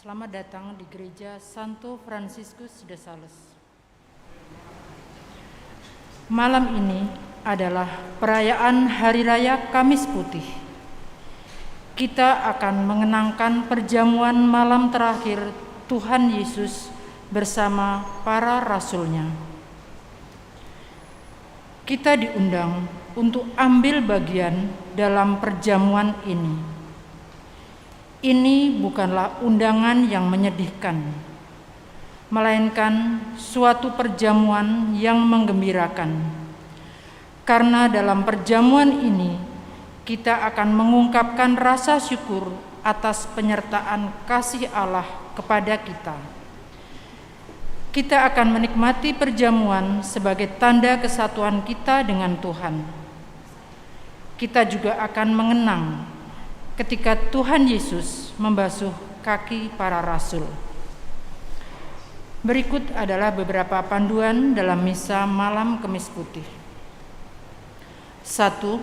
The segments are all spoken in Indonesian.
Selamat datang di Gereja Santo Fransiskus de Sales. Malam ini adalah perayaan Hari Raya Kamis Putih. Kita akan mengenangkan perjamuan malam terakhir Tuhan Yesus bersama para rasul-Nya. Kita diundang untuk ambil bagian dalam perjamuan ini. Ini bukanlah undangan yang menyedihkan, melainkan suatu perjamuan yang menggembirakan. Karena dalam perjamuan ini, kita akan mengungkapkan rasa syukur atas penyertaan kasih Allah kepada kita. Kita akan menikmati perjamuan sebagai tanda kesatuan kita dengan Tuhan. Kita juga akan mengenang ketika Tuhan Yesus membasuh kaki para rasul. Berikut adalah beberapa panduan dalam misa malam Kamis Putih. 1.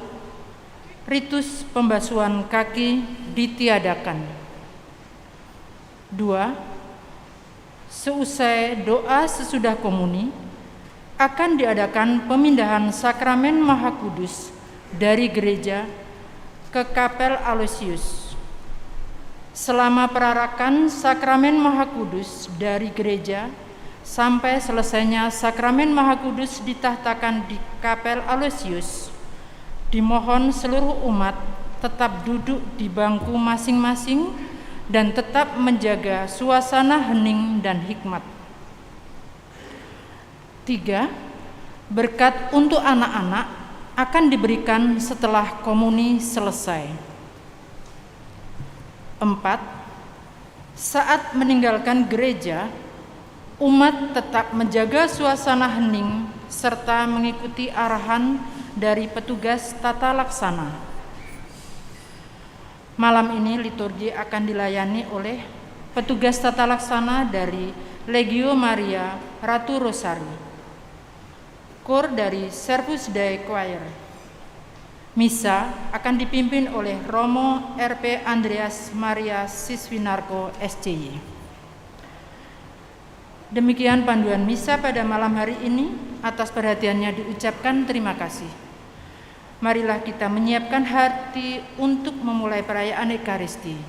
Ritus pembasuhan kaki ditiadakan. 2. Seusai doa sesudah komuni, akan diadakan pemindahan sakramen Maha Kudus dari gereja ke Kapel Aloysius. Selama perarakan sakramen Maha Kudus dari gereja sampai selesainya sakramen Maha Kudus ditahtakan di Kapel Aloysius, dimohon seluruh umat tetap duduk di bangku masing-masing dan tetap menjaga suasana hening dan hikmat. 3. Berkat untuk anak-anak akan diberikan setelah komuni selesai. 4. Saat meninggalkan gereja, umat tetap menjaga suasana hening serta mengikuti arahan dari petugas tata laksana. Malam ini liturgi akan dilayani oleh petugas tata laksana dari Legio Maria Ratu Rosari, Kor dari Servus Dei Choir. Misa akan dipimpin oleh Romo RP Andreas Maria Siswinarko SCY. Demikian panduan misa pada malam hari ini. Atas perhatiannya diucapkan terima kasih. Marilah kita menyiapkan hati untuk memulai perayaan Ekaristi.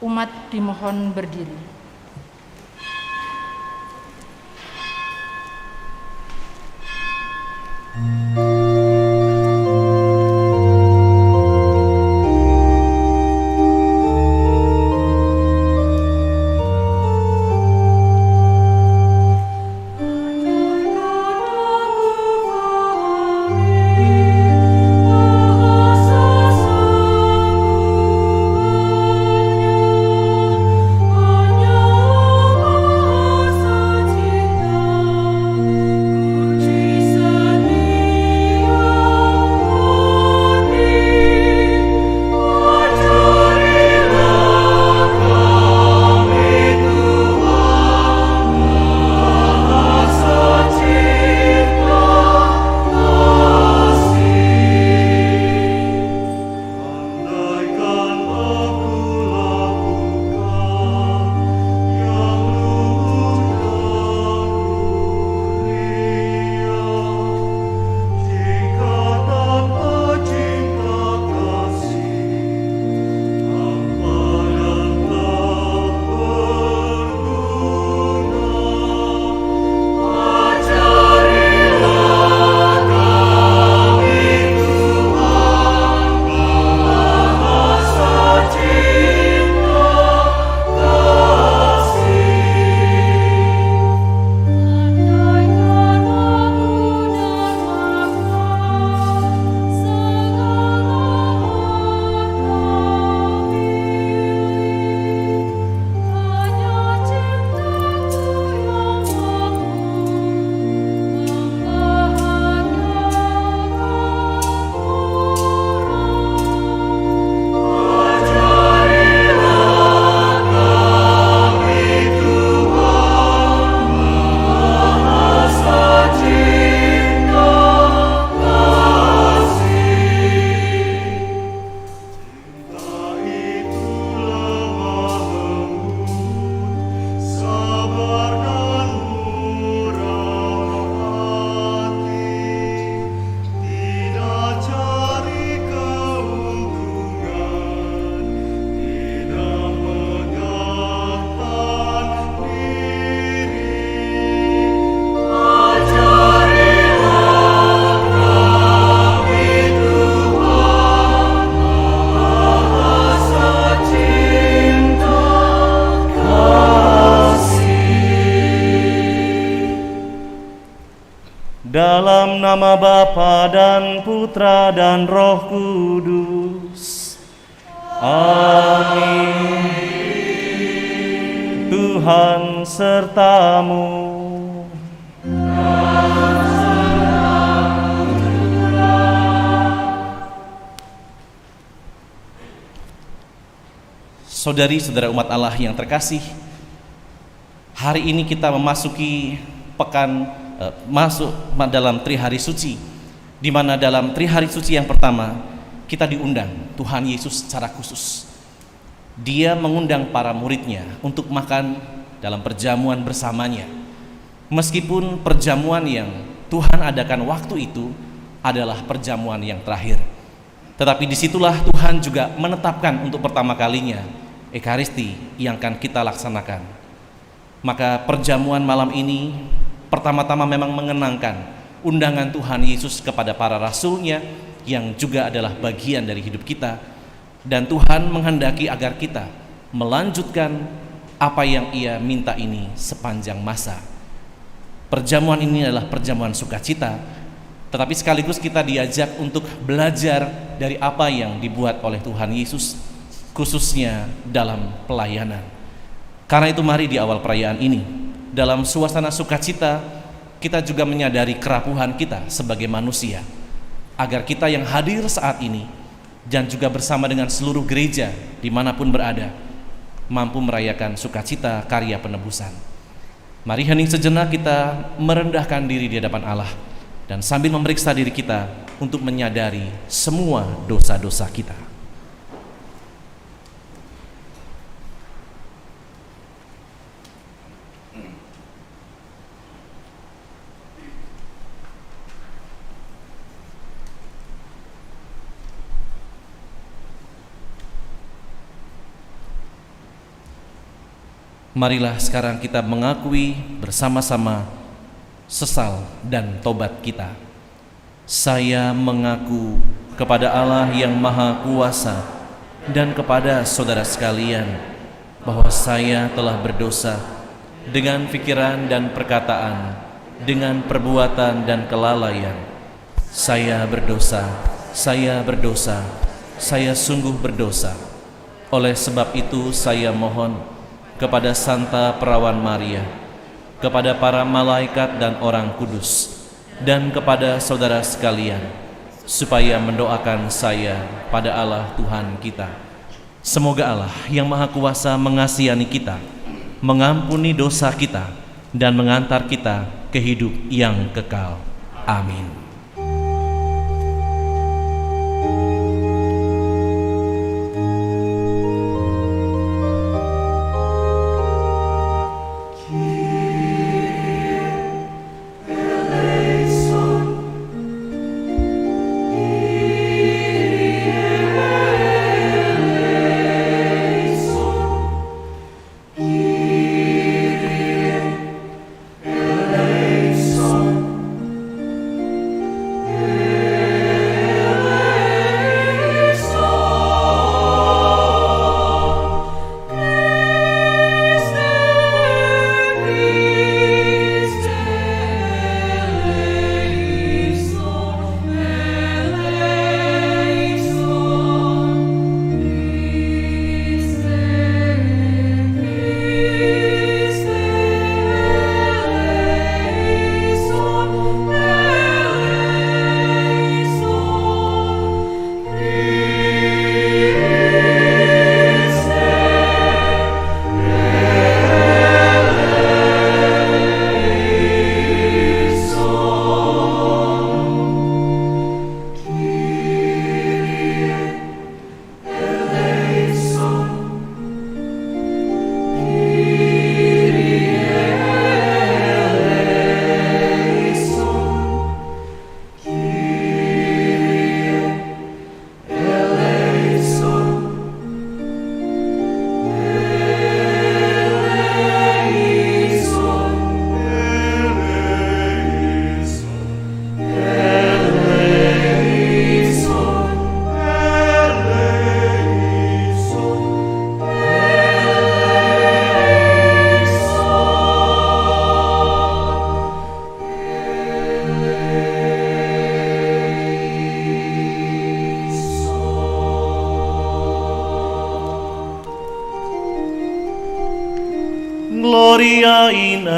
Umat dimohon berdiri. Agnus Dalam nama Bapa dan Putra dan Roh Kudus. Amin. Tuhan sertamu. Saudari-saudara umat Allah yang terkasih, hari ini kita memasuki masuk dalam Trihari Suci, di mana dalam Trihari Suci yang pertama kita diundang Tuhan Yesus secara khusus. Dia mengundang para muridnya untuk makan dalam perjamuan bersamanya. Meskipun perjamuan yang Tuhan adakan waktu itu adalah perjamuan yang terakhir, tetapi disitulah Tuhan juga menetapkan untuk pertama kalinya Ekaristi yang akan kita laksanakan. Maka perjamuan malam ini pertama-tama memang mengenangkan undangan Tuhan Yesus kepada para rasulnya yang juga adalah bagian dari hidup kita, dan Tuhan menghendaki agar kita melanjutkan apa yang Ia minta ini sepanjang masa. Perjamuan ini adalah perjamuan sukacita, tetapi sekaligus kita diajak untuk belajar dari apa yang dibuat oleh Tuhan Yesus, khususnya dalam pelayanan. Karena itu mari di awal perayaan ini, dalam suasana sukacita, kita juga menyadari kerapuhan kita sebagai manusia, agar kita yang hadir saat ini dan juga bersama dengan seluruh gereja dimanapun berada, mampu merayakan sukacita karya penebusan. Mari hening sejenak kita merendahkan diri di hadapan Allah, dan sambil memeriksa diri kita untuk menyadari semua dosa-dosa kita. Marilah sekarang kita mengakui bersama-sama sesal dan tobat kita. Saya mengaku kepada Allah yang Maha Kuasa dan kepada saudara sekalian bahwa saya telah berdosa dengan pikiran dan perkataan, dengan perbuatan dan kelalaian. Saya berdosa, saya berdosa, saya sungguh berdosa. Oleh sebab itu saya mohon kepada Santa Perawan Maria, kepada para malaikat dan orang kudus, dan kepada saudara sekalian, supaya mendoakan saya pada Allah Tuhan kita. Semoga Allah yang Maha Kuasa mengasihani kita, mengampuni dosa kita, dan mengantar kita ke hidup yang kekal. Amin.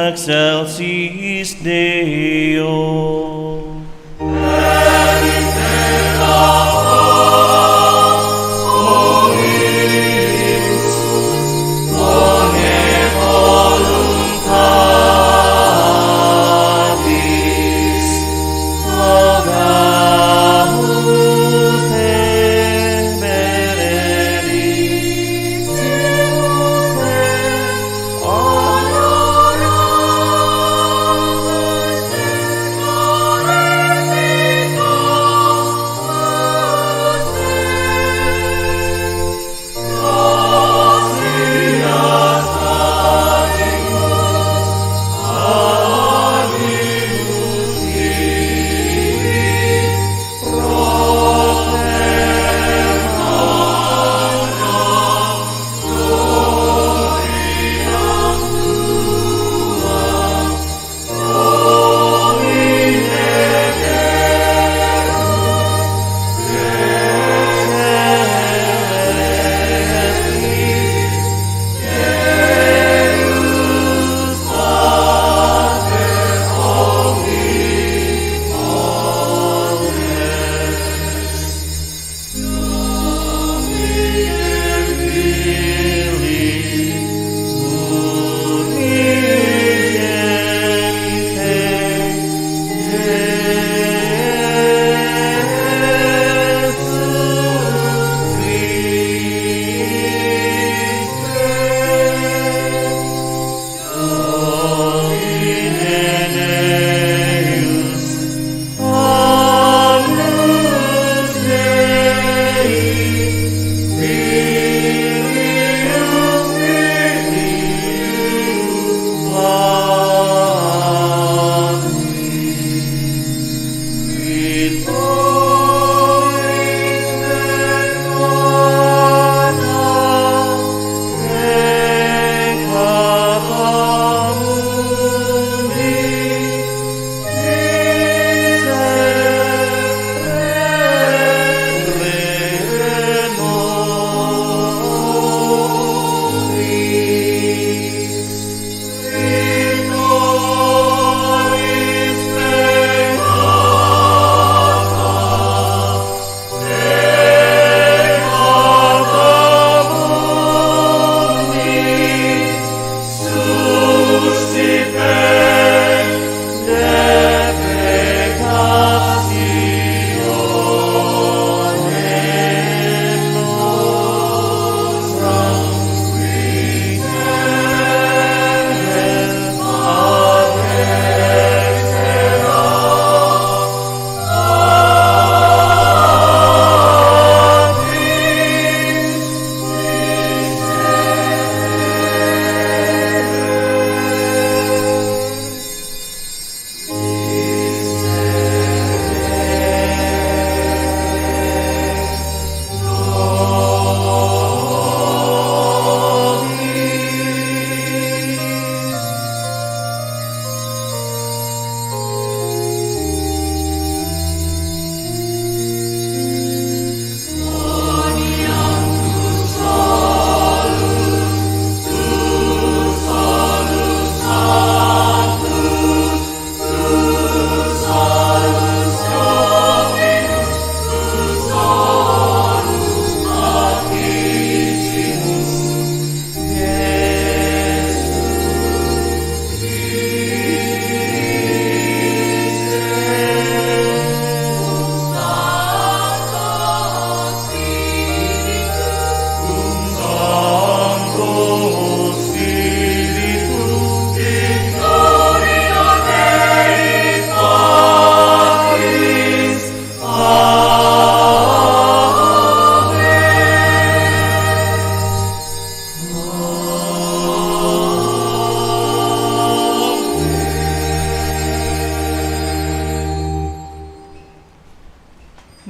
excelsis Deo.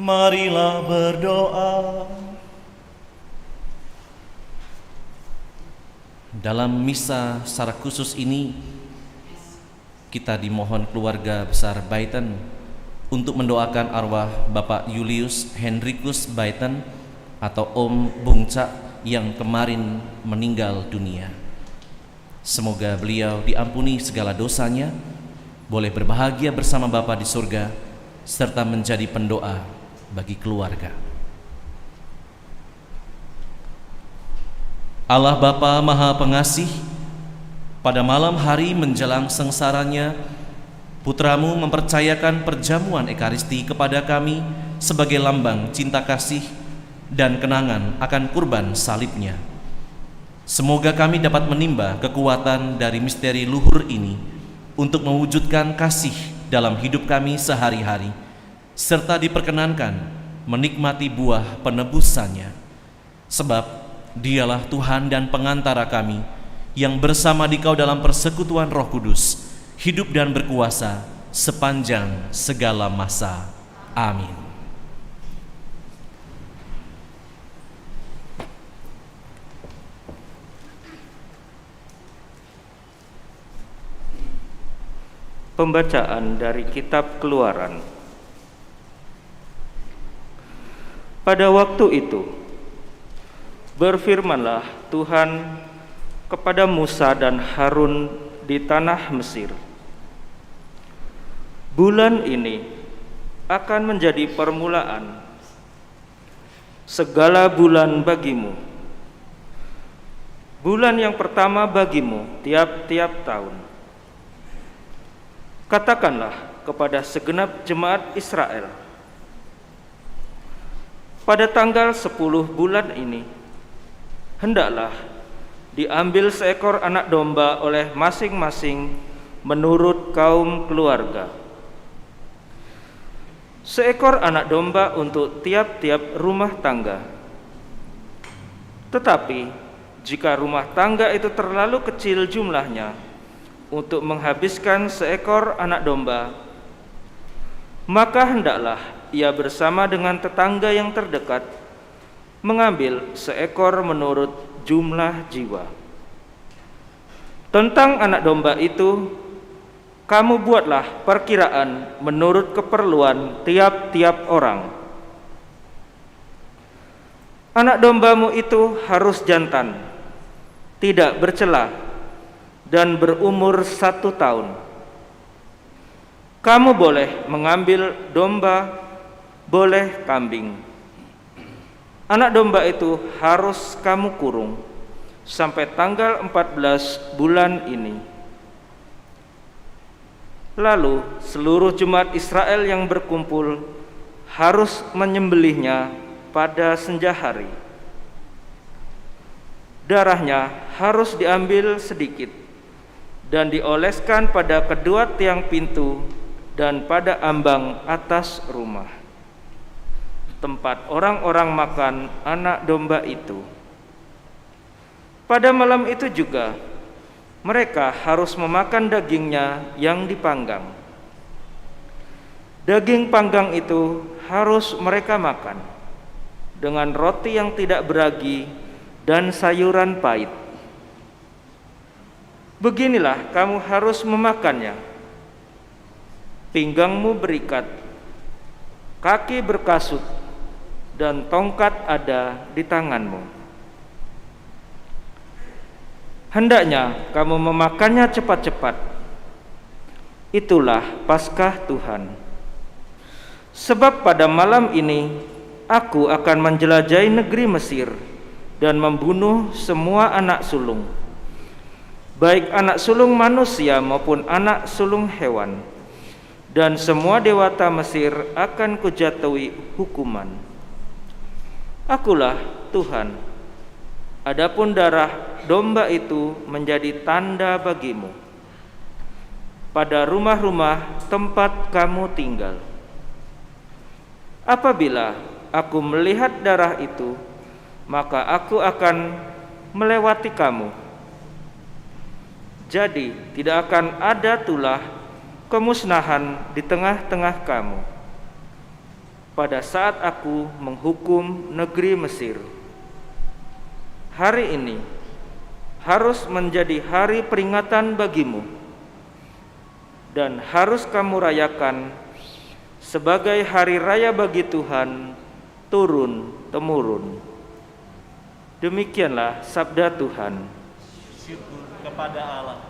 Marilah berdoa. Dalam misa secara khusus ini, kita dimohon keluarga besar Baiten untuk mendoakan arwah Bapak Julius Hendrikus Baiten atau Om Bungca yang kemarin meninggal dunia. Semoga beliau diampuni segala dosanya, boleh berbahagia bersama Bapa di surga, serta menjadi pendoa bagi keluarga. Allah Bapa Maha Pengasih, pada malam hari menjelang sengsaranya, Putramu mempercayakan perjamuan Ekaristi kepada kami sebagai lambang cinta kasih dan kenangan akan kurban salibnya. Semoga kami dapat menimba kekuatan dari misteri luhur ini untuk mewujudkan kasih dalam hidup kami sehari-hari, serta diperkenankan menikmati buah penebusannya. Sebab Dialah Tuhan dan pengantara kami, yang bersama Dikau dalam persekutuan Roh Kudus, hidup dan berkuasa sepanjang segala masa. Amin. Pembacaan dari Kitab Keluaran. Pada waktu itu, berfirmanlah Tuhan kepada Musa dan Harun di tanah Mesir. Bulan ini akan menjadi permulaan segala bulan bagimu. Bulan yang pertama bagimu tiap-tiap tahun. Katakanlah kepada segenap jemaat Israel, pada tanggal 10 bulan ini, hendaklah diambil seekor anak domba oleh masing-masing menurut kaum keluarga. Seekor anak domba untuk tiap-tiap rumah tangga. Tetapi jika rumah tangga itu terlalu kecil jumlahnya untuk menghabiskan seekor anak domba, maka hendaklah ia bersama dengan tetangga yang terdekat mengambil seekor menurut jumlah jiwa. Tentang anak domba itu, kamu buatlah perkiraan menurut keperluan tiap-tiap orang. Anak dombamu itu harus jantan, tidak bercela, dan berumur 1 tahun. Kamu boleh mengambil domba, boleh kambing. Anak domba itu harus kamu kurung sampai tanggal 14 bulan ini. Lalu seluruh jemaat Israel yang berkumpul harus menyembelihnya pada senja hari. Darahnya harus diambil sedikit dan dioleskan pada kedua tiang pintu dan pada ambang atas rumah, tempat orang-orang makan anak domba itu. Pada malam itu juga mereka harus memakan dagingnya yang dipanggang. Daging panggang itu harus mereka makan dengan roti yang tidak beragi dan sayuran pahit. Beginilah kamu harus memakannya: pinggangmu berikat, kaki berkasut, dan tongkat ada di tanganmu. Hendaknya kamu memakannya cepat-cepat. Itulah Paskah Tuhan. Sebab pada malam ini aku akan menjelajahi negeri Mesir dan membunuh semua anak sulung, baik anak sulung manusia maupun anak sulung hewan, dan semua dewata Mesir akan kujatuhi hukuman. Akulah Tuhan. Adapun darah domba itu menjadi tanda bagimu pada rumah-rumah tempat kamu tinggal. Apabila aku melihat darah itu, maka aku akan melewati kamu. Jadi tidak akan ada tulah kemusnahan di tengah-tengah kamu pada saat aku menghukum negeri Mesir. Hari ini harus menjadi hari peringatan bagimu dan harus kamu rayakan sebagai hari raya bagi Tuhan turun-temurun. Demikianlah sabda Tuhan. Syukur kepada Allah.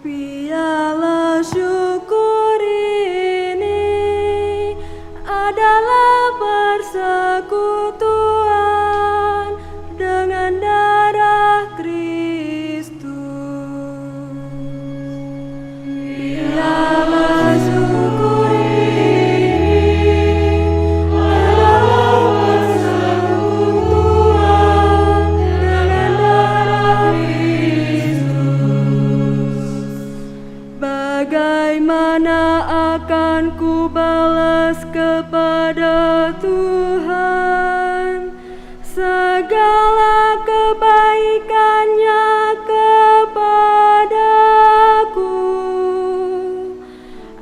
Piala syukur ini adalah persekutuan dengan darah Kristus. Piala syukur ini adalah persekutuan dengan darah Kristus. Bagaimana akan ku balas kepada Tuhan segala kebaikannya kepadaku?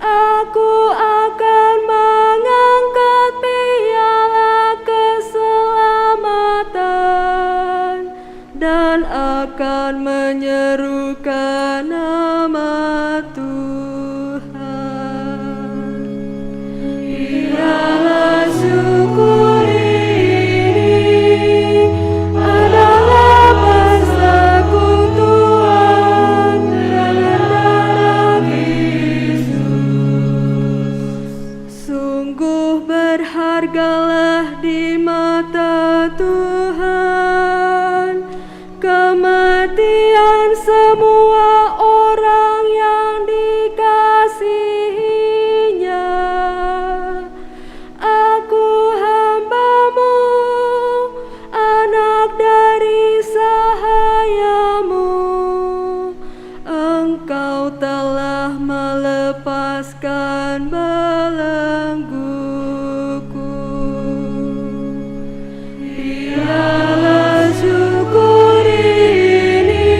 Aku akan mengangkat piala keselamatan dan akan menyerukan nama Tuhan. Piala syukur ini adalah persekutuan dengan darah Kristus. Sungguh berhargalah di mata Tuhan kematian semua orang yang dikasihinya. Aku hamba-Mu, anak dari sahayamu. Engkau telah melepaskan belengguku. Piala syukur ini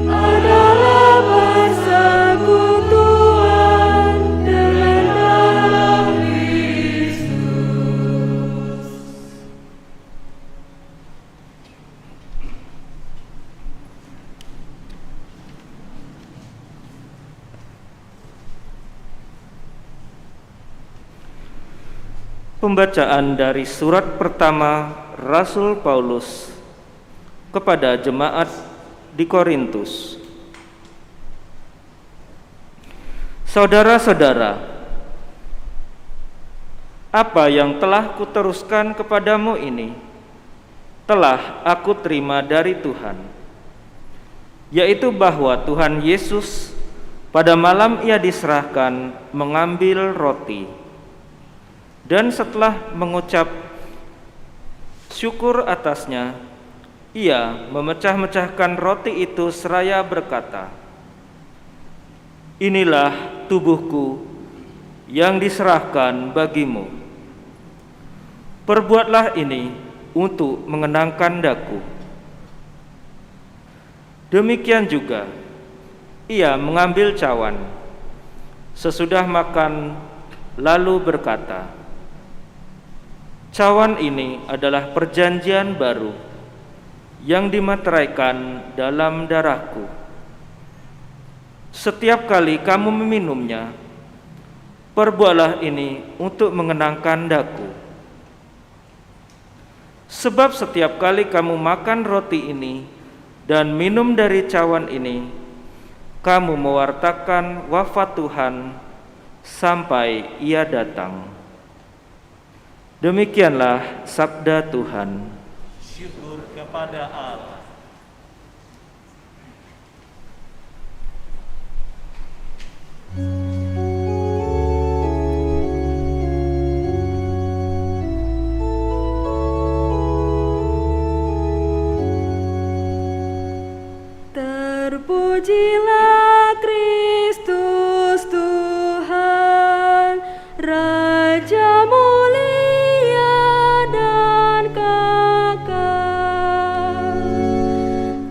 adalah persekutuan dengan darah Kristus. Pembacaan dari surat pertama Rasul Paulus kepada jemaat di Korintus. Saudara-saudara, apa yang telah kuteruskan kepadamu ini telah aku terima dari Tuhan, yaitu bahwa Tuhan Yesus pada malam Ia diserahkan mengambil roti, dan setelah mengucap syukur atasnya, Ia memecah-mecahkan roti itu seraya berkata, "Inilah tubuhku yang diserahkan bagimu. Perbuatlah ini untuk mengenangkan daku." Demikian juga Ia mengambil cawan sesudah makan, lalu berkata, "Cawan ini adalah perjanjian baru yang dimateraikan dalam darahku. Setiap kali kamu meminumnya, perbuatlah ini untuk mengenangkan daku. Sebab setiap kali kamu makan roti ini dan minum dari cawan ini, kamu mewartakan wafat Tuhan sampai Ia datang." Demikianlah sabda Tuhan. Syukur kepada Allah. Terpujilah Kristus Tuhan, Raja mulia dan kekal.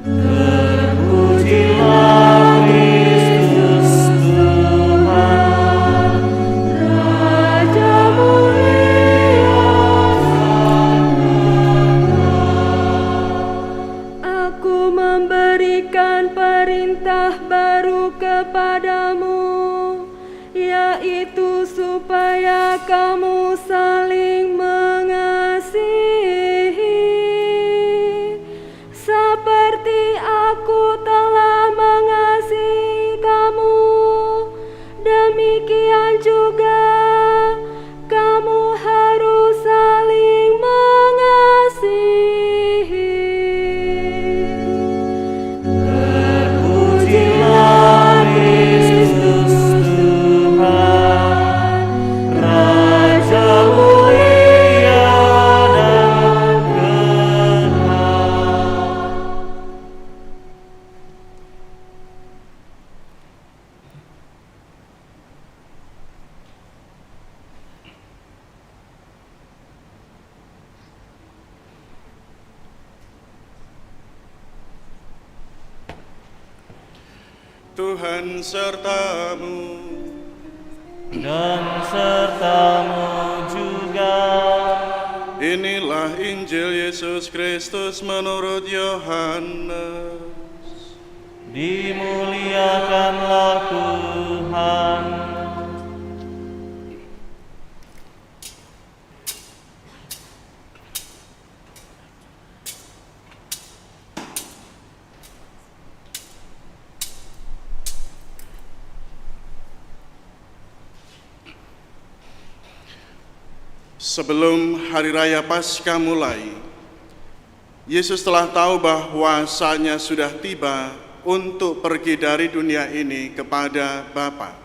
Terpujilah Kristus Tuhan, Raja mulia dan kekal. kepadamu, yaitu supaya kamu saling mengasihi, seperti aku telah mengasihi kamu, demikian juga kamu harus saling mengasihi. Terpujilah Kristus Tuhan, Raja mulia dan kekal. Tuhan sertamu. dan sertamu juga. Inilah Injil Yesus Kristus menurut Yohanes. Dimuliakanlah Tuhan. Sebelum hari raya Paskah mulai, Yesus telah tahu bahwa saatnya sudah tiba untuk pergi dari dunia ini kepada Bapa.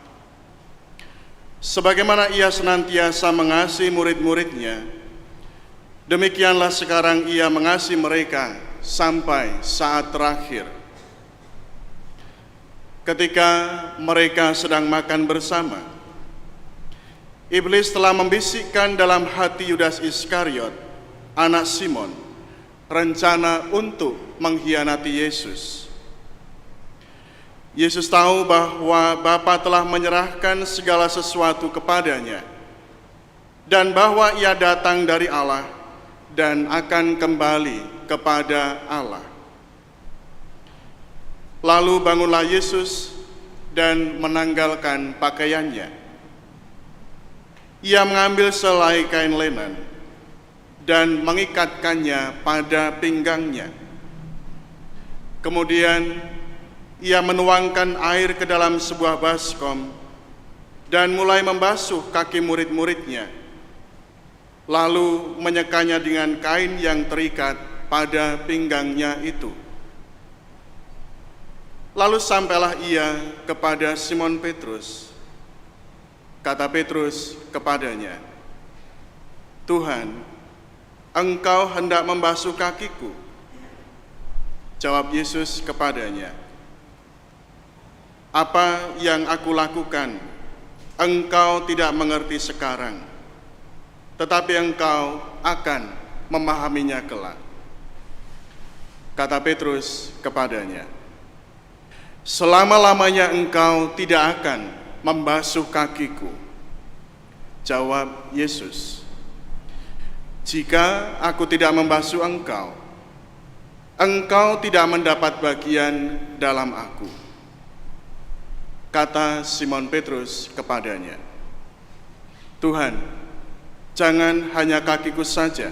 Sebagaimana Ia senantiasa mengasihi murid-muridnya, demikianlah sekarang Ia mengasihi mereka sampai saat terakhir. Ketika mereka sedang makan bersama, Iblis telah membisikkan dalam hati Yudas Iskariot, anak Simon, rencana untuk mengkhianati Yesus. Yesus tahu bahwa Bapa telah menyerahkan segala sesuatu kepadanya dan bahwa Ia datang dari Allah dan akan kembali kepada Allah. Lalu bangunlah Yesus dan menanggalkan pakaiannya. Ia mengambil selai kain lenan dan mengikatkannya pada pinggangnya. Kemudian Ia menuangkan air ke dalam sebuah baskom dan mulai membasuh kaki murid-muridnya, lalu menyekanya dengan kain yang terikat pada pinggangnya itu. Lalu sampailah Ia kepada Simon Petrus. Kata Petrus kepadanya, "Tuhan, Engkau hendak membasuh kakiku?" Jawab Yesus kepadanya, "Apa yang aku lakukan, engkau tidak mengerti sekarang, tetapi engkau akan memahaminya kelak." Kata Petrus kepadanya, "Selama-lamanya engkau tidak akan membasuh kakiku." Jawab Yesus, "Jika aku tidak membasuh engkau, engkau tidak mendapat bagian dalam aku." Kata Simon Petrus kepadanya, "Tuhan, jangan hanya kakiku saja,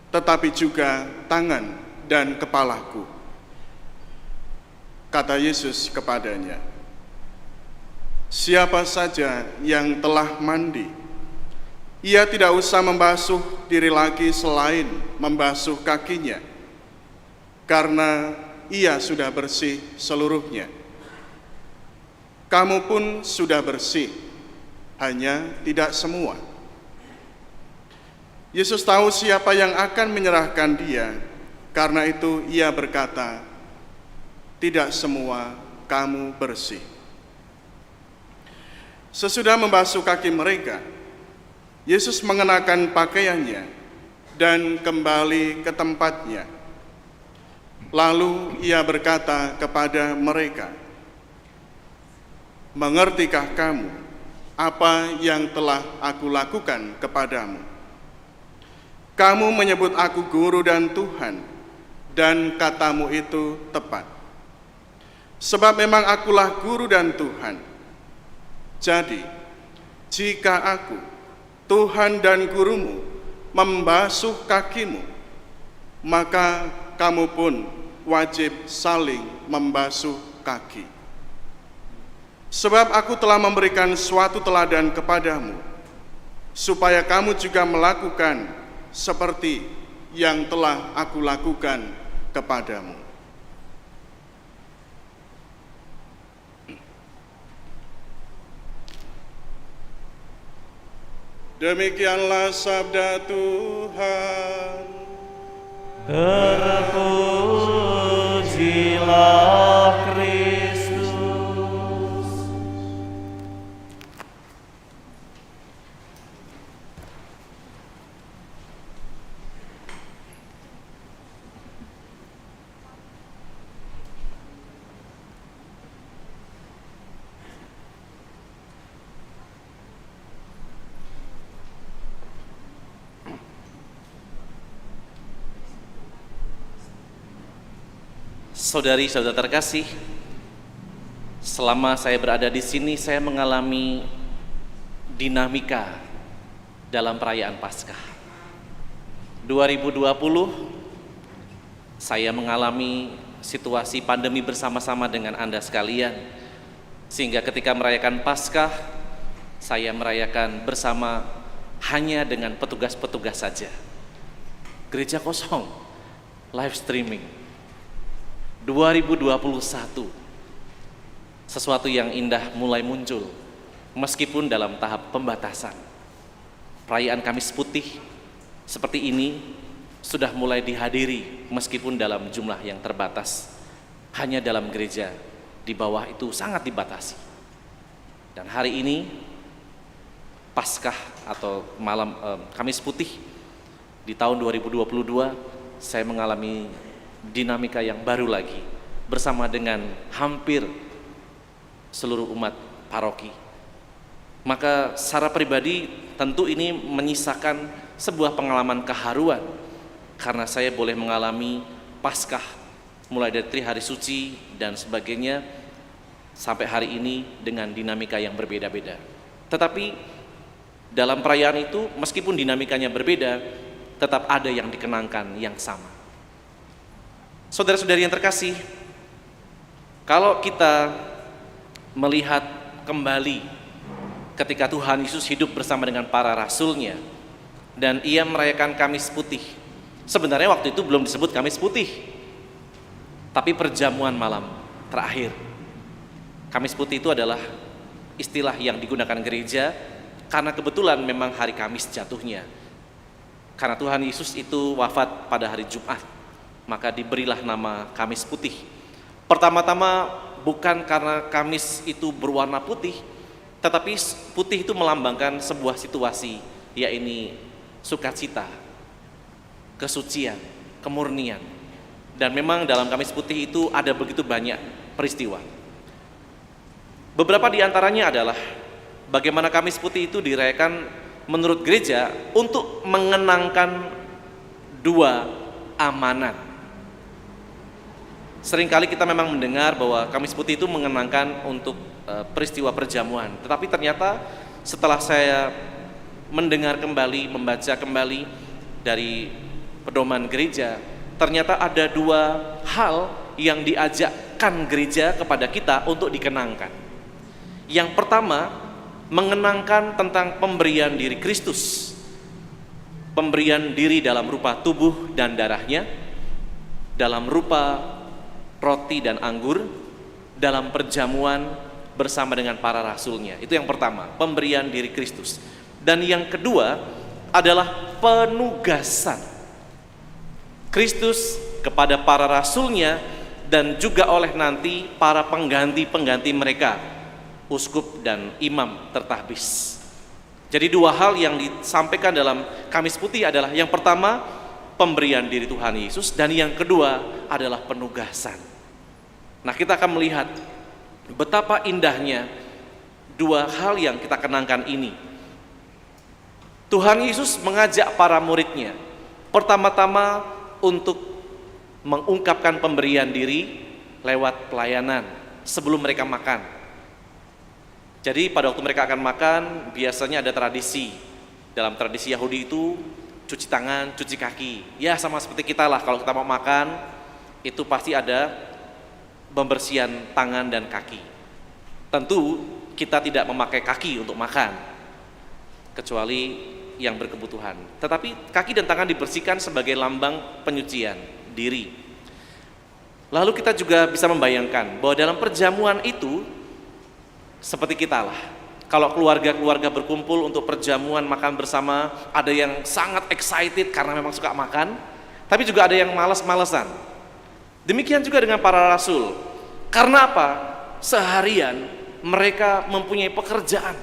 tetapi juga tangan dan kepalaku." Kata Yesus kepadanya, "Siapa saja yang telah mandi, ia tidak usah membasuh diri lagi selain membasuh kakinya, karena ia sudah bersih seluruhnya. Kamu pun sudah bersih, hanya tidak semua." Yesus tahu siapa yang akan menyerahkan Dia, karena itu Ia berkata, "Tidak semua kamu bersih." Sesudah membasuh kaki mereka, Yesus mengenakan pakaiannya dan kembali ke tempatnya. Lalu Ia berkata kepada mereka, "Mengertikah kamu apa yang telah aku lakukan kepadamu? Kamu menyebut aku guru dan Tuhan, dan katamu itu tepat. Sebab memang akulah guru dan Tuhan. Jadi, jika aku, Tuhan dan gurumu, membasuh kakimu, maka kamu pun wajib saling membasuh kaki. Sebab aku telah memberikan suatu teladan kepadamu, supaya kamu juga melakukan seperti yang telah aku lakukan kepadamu. Demikianlah sabda Tuhan. Terpujilah Kristus. Saudari-saudara terkasih, selama saya berada di sini, saya mengalami dinamika dalam perayaan Paskah. 2020, saya mengalami situasi pandemi bersama-sama dengan Anda sekalian, sehingga ketika merayakan Paskah, saya merayakan bersama hanya dengan petugas-petugas saja. Gereja kosong, live streaming. 2021, sesuatu yang indah mulai muncul, meskipun dalam tahap pembatasan. Perayaan Kamis Putih seperti ini sudah mulai dihadiri meskipun dalam jumlah yang terbatas. Hanya dalam gereja, di bawah itu sangat dibatasi. Dan hari ini, Paskah atau malam Kamis Putih di tahun 2022, saya mengalami dinamika yang baru lagi bersama dengan hampir seluruh umat paroki. Maka secara pribadi tentu ini menyisakan sebuah pengalaman keharuan, karena saya boleh mengalami Paskah mulai dari Trihari Suci dan sebagainya sampai hari ini dengan dinamika yang berbeda-beda. Tetapi dalam perayaan itu, meskipun dinamikanya berbeda, tetap ada yang dikenangkan yang sama. Saudara-saudari yang terkasih, kalau kita melihat kembali ketika Tuhan Yesus hidup bersama dengan para rasulnya dan ia merayakan Kamis Putih, sebenarnya waktu itu belum disebut Kamis Putih, tapi perjamuan malam terakhir. Kamis Putih itu adalah istilah yang digunakan gereja karena kebetulan memang hari Kamis jatuhnya. Karena Tuhan Yesus itu wafat pada hari Jumat, maka diberilah nama Kamis Putih. Pertama-tama bukan karena Kamis itu berwarna putih, tetapi putih itu melambangkan sebuah situasi, yaitu sukacita, kesucian, kemurnian. Dan memang dalam Kamis Putih itu ada begitu banyak peristiwa. Beberapa di antaranya adalah bagaimana Kamis Putih itu dirayakan menurut gereja untuk mengenangkan dua amanat. Seringkali kita memang mendengar bahwa Kamis Putih itu mengenangkan untuk peristiwa perjamuan. Tetapi ternyata setelah saya mendengar kembali, membaca kembali dari pedoman gereja, ternyata ada dua hal yang diajakkan gereja kepada kita untuk dikenangkan. Yang pertama, mengenangkan tentang pemberian diri Kristus. Pemberian diri dalam rupa tubuh dan darahnya, dalam rupa roti dan anggur, dalam perjamuan bersama dengan para rasulnya. Itu yang pertama, pemberian diri Kristus. Dan yang kedua adalah penugasan Kristus kepada para rasulnya dan juga oleh nanti para pengganti-pengganti mereka, uskup dan imam tertahbis. Jadi dua hal yang disampaikan dalam Kamis Putih adalah yang pertama pemberian diri Tuhan Yesus, dan yang kedua adalah penugasan. Nah, kita akan melihat betapa indahnya dua hal yang kita kenangkan ini. Tuhan Yesus mengajak para muridnya pertama-tama untuk mengungkapkan pemberian diri lewat pelayanan, sebelum mereka makan. Jadi pada waktu mereka akan makan, biasanya ada tradisi. Dalam tradisi Yahudi itu cuci tangan, cuci kaki. Ya sama seperti kita lah, kalau kita mau makan itu pasti ada pembersihan tangan dan kaki. Tentu kita tidak memakai kaki untuk makan, kecuali yang berkebutuhan. Tetapi kaki dan tangan dibersihkan sebagai lambang penyucian diri. Lalu kita juga bisa membayangkan bahwa dalam perjamuan itu seperti kita lah. Kalau keluarga-keluarga berkumpul untuk perjamuan makan bersama, ada yang sangat excited karena memang suka makan, tapi juga ada yang malas-malesan. Demikian juga dengan para rasul. Karena apa? Seharian mereka mempunyai pekerjaan.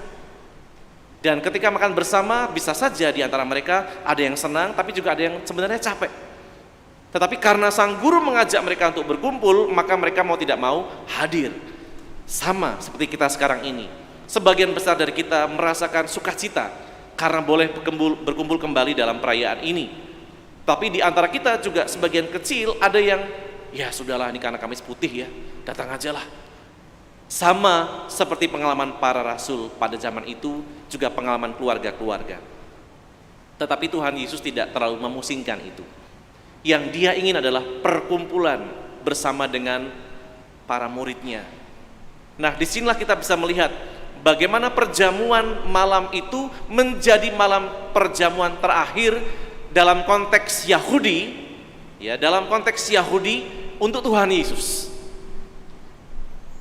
Dan ketika makan bersama, bisa saja di antara mereka ada yang senang, tapi juga ada yang sebenarnya capek. Tetapi karena sang guru mengajak mereka untuk berkumpul, maka mereka mau tidak mau hadir. Sama seperti kita sekarang ini. Sebagian besar dari kita merasakan sukacita karena boleh berkumpul kembali dalam perayaan ini. Tapi di antara kita juga sebagian kecil ada yang, ya sudahlah ini karena Kamis Putih ya, datang aja lah. Sama seperti pengalaman para rasul pada zaman itu, juga pengalaman keluarga-keluarga. Tetapi Tuhan Yesus tidak terlalu memusingkan itu. Yang dia ingin adalah perkumpulan bersama dengan para muridnya. Nah, disinilah kita bisa melihat bagaimana perjamuan malam itu menjadi malam perjamuan terakhir dalam konteks Yahudi, ya, dalam konteks Yahudi untuk Tuhan Yesus.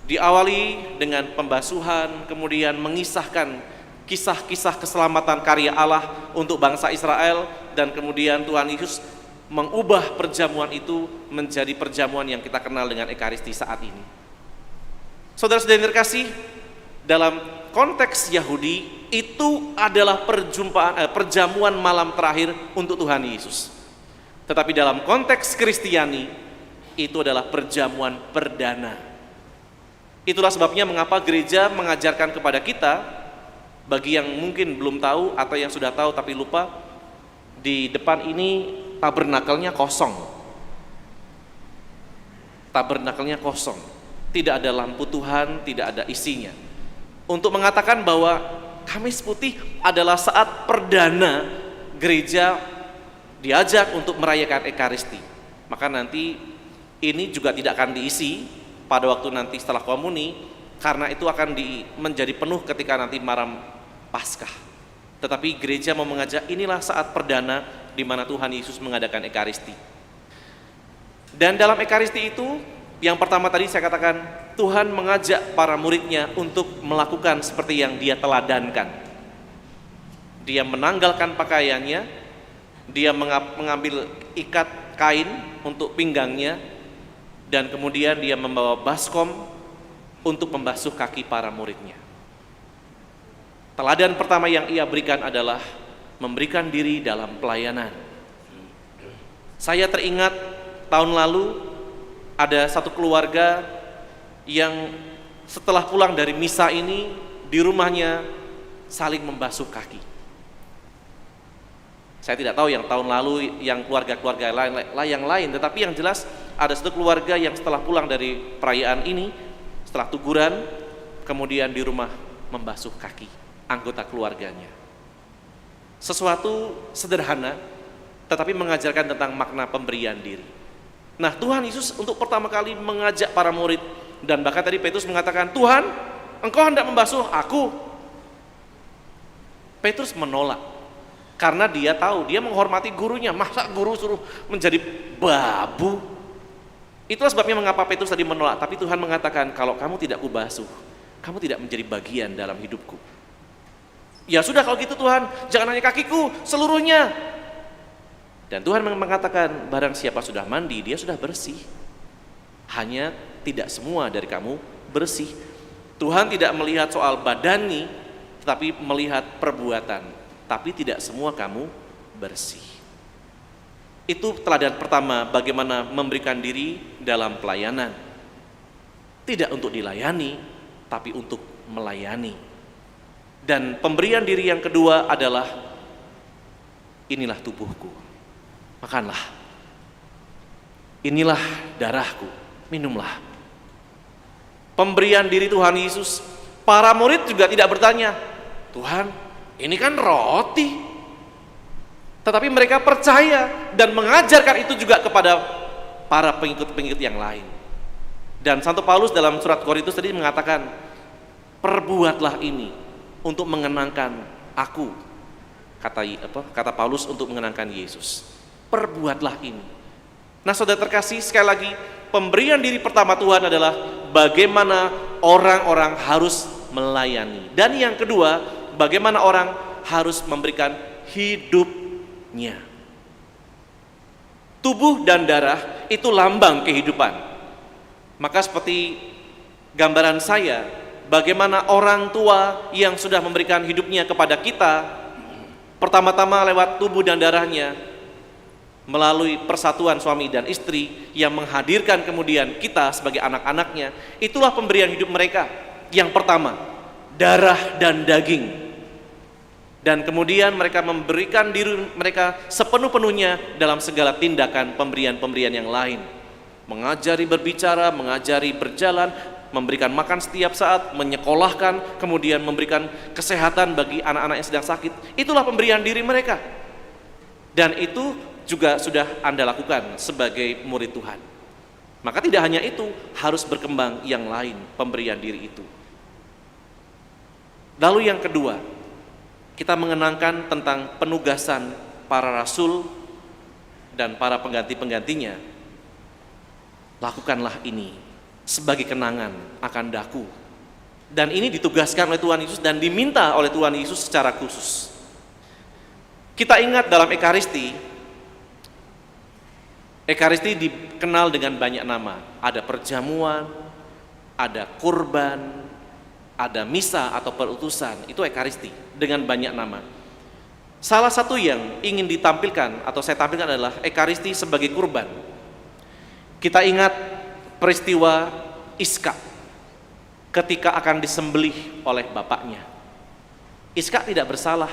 Diawali dengan pembasuhan, kemudian mengisahkan kisah-kisah keselamatan karya Allah untuk bangsa Israel, dan kemudian Tuhan Yesus mengubah perjamuan itu menjadi perjamuan yang kita kenal dengan Ekaristi saat ini. Saudara-saudara yang terkasih, dalam konteks Yahudi itu adalah perjamuan malam terakhir untuk Tuhan Yesus. Tetapi dalam konteks Kristiani itu adalah perjamuan perdana. Itulah sebabnya mengapa gereja mengajarkan kepada kita, bagi yang mungkin belum tahu atau yang sudah tahu tapi lupa, di depan ini tabernakelnya kosong. Tabernakelnya kosong, tidak ada lampu Tuhan, tidak ada isinya. Untuk mengatakan bahwa Kamis Putih adalah saat perdana gereja diajak untuk merayakan Ekaristi. Maka nanti ini juga tidak akan diisi pada waktu nanti setelah komuni, karena itu akan menjadi penuh ketika nanti malam Paskah. Tetapi gereja mau mengajak, inilah saat perdana di mana Tuhan Yesus mengadakan Ekaristi. Dan dalam Ekaristi itu, yang pertama tadi saya katakan, Tuhan mengajak para muridnya untuk melakukan seperti yang dia teladankan. Dia menanggalkan pakaiannya, dia mengambil ikat kain untuk pinggangnya, dan kemudian dia membawa baskom untuk membasuh kaki para muridnya. Teladan pertama yang ia berikan adalah memberikan diri dalam pelayanan. Saya teringat tahun lalu ada satu keluarga yang setelah pulang dari misa ini, di rumahnya saling membasuh kaki. Saya tidak tahu yang tahun lalu yang keluarga-keluarga yang lain, tetapi yang jelas ada satu keluarga yang setelah pulang dari perayaan ini, setelah tuguran, kemudian di rumah membasuh kaki anggota keluarganya. Sesuatu sederhana, tetapi mengajarkan tentang makna pemberian diri. Nah, Tuhan Yesus untuk pertama kali mengajak para murid, dan bahkan tadi Petrus mengatakan, Tuhan, Engkau hendak membasuh aku. Petrus menolak. Karena dia tahu, dia menghormati gurunya. Masa guru suruh menjadi babu? Itulah sebabnya mengapa Petrus tadi menolak. Tapi Tuhan mengatakan, kalau kamu tidak kubasuh, kamu tidak menjadi bagian dalam hidupku. Ya sudah kalau gitu Tuhan, jangan hanya kakiku, seluruhnya. Dan Tuhan mengatakan, barang siapa sudah mandi, dia sudah bersih. Hanya tidak semua dari kamu bersih. Tuhan tidak melihat soal badani, tetapi melihat perbuatan. Tapi tidak semua kamu bersih. Itu teladan pertama, bagaimana memberikan diri dalam pelayanan. Tidak untuk dilayani, tapi untuk melayani. Dan pemberian diri yang kedua adalah, inilah tubuhku, makanlah. Inilah darahku, minumlah. pemberian diri Tuhan Yesus, para murid juga tidak bertanya, Tuhan, ini kan roti. Tetapi mereka percaya dan mengajarkan itu juga kepada para pengikut-pengikut yang lain. Dan Santo Paulus dalam surat Korintus tadi mengatakan, perbuatlah ini untuk mengenangkan aku. Kata Paulus untuk mengenangkan Yesus. Perbuatlah ini. Nah, saudara terkasih, sekali lagi, pemberian diri pertama Tuhan adalah bagaimana orang-orang harus melayani. Dan yang kedua, bagaimana orang harus memberikan hidupnya. Tubuh dan darah itu lambang kehidupan. Maka seperti gambaran saya, bagaimana orang tua yang sudah memberikan hidupnya kepada kita, pertama-tama lewat tubuh dan darahnya, melalui persatuan suami dan istri yang menghadirkan kemudian kita sebagai anak-anaknya. Itulah pemberian hidup mereka. Yang pertama, darah dan daging. Dan kemudian mereka memberikan diri mereka sepenuh-penuhnya dalam segala tindakan pemberian-pemberian yang lain. Mengajari berbicara, mengajari berjalan, memberikan makan setiap saat, menyekolahkan, kemudian memberikan kesehatan bagi anak-anak yang sedang sakit. Itulah pemberian diri mereka. Dan itu juga sudah Anda lakukan sebagai murid Tuhan. Maka tidak hanya itu, harus berkembang yang lain, pemberian diri itu. Lalu yang kedua, kita mengenangkan tentang penugasan para rasul dan para pengganti-penggantinya. Lakukanlah ini sebagai kenangan akan daku. Dan ini ditugaskan oleh Tuhan Yesus dan diminta oleh Tuhan Yesus secara khusus. Kita ingat dalam Ekaristi dikenal dengan banyak nama. Ada perjamuan, ada kurban, ada misa atau perutusan. Itu Ekaristi dengan banyak nama. Salah satu yang ingin ditampilkan atau saya tampilkan adalah Ekaristi sebagai kurban. Kita ingat peristiwa Iskak ketika akan disembelih oleh bapaknya. Iskak tidak bersalah,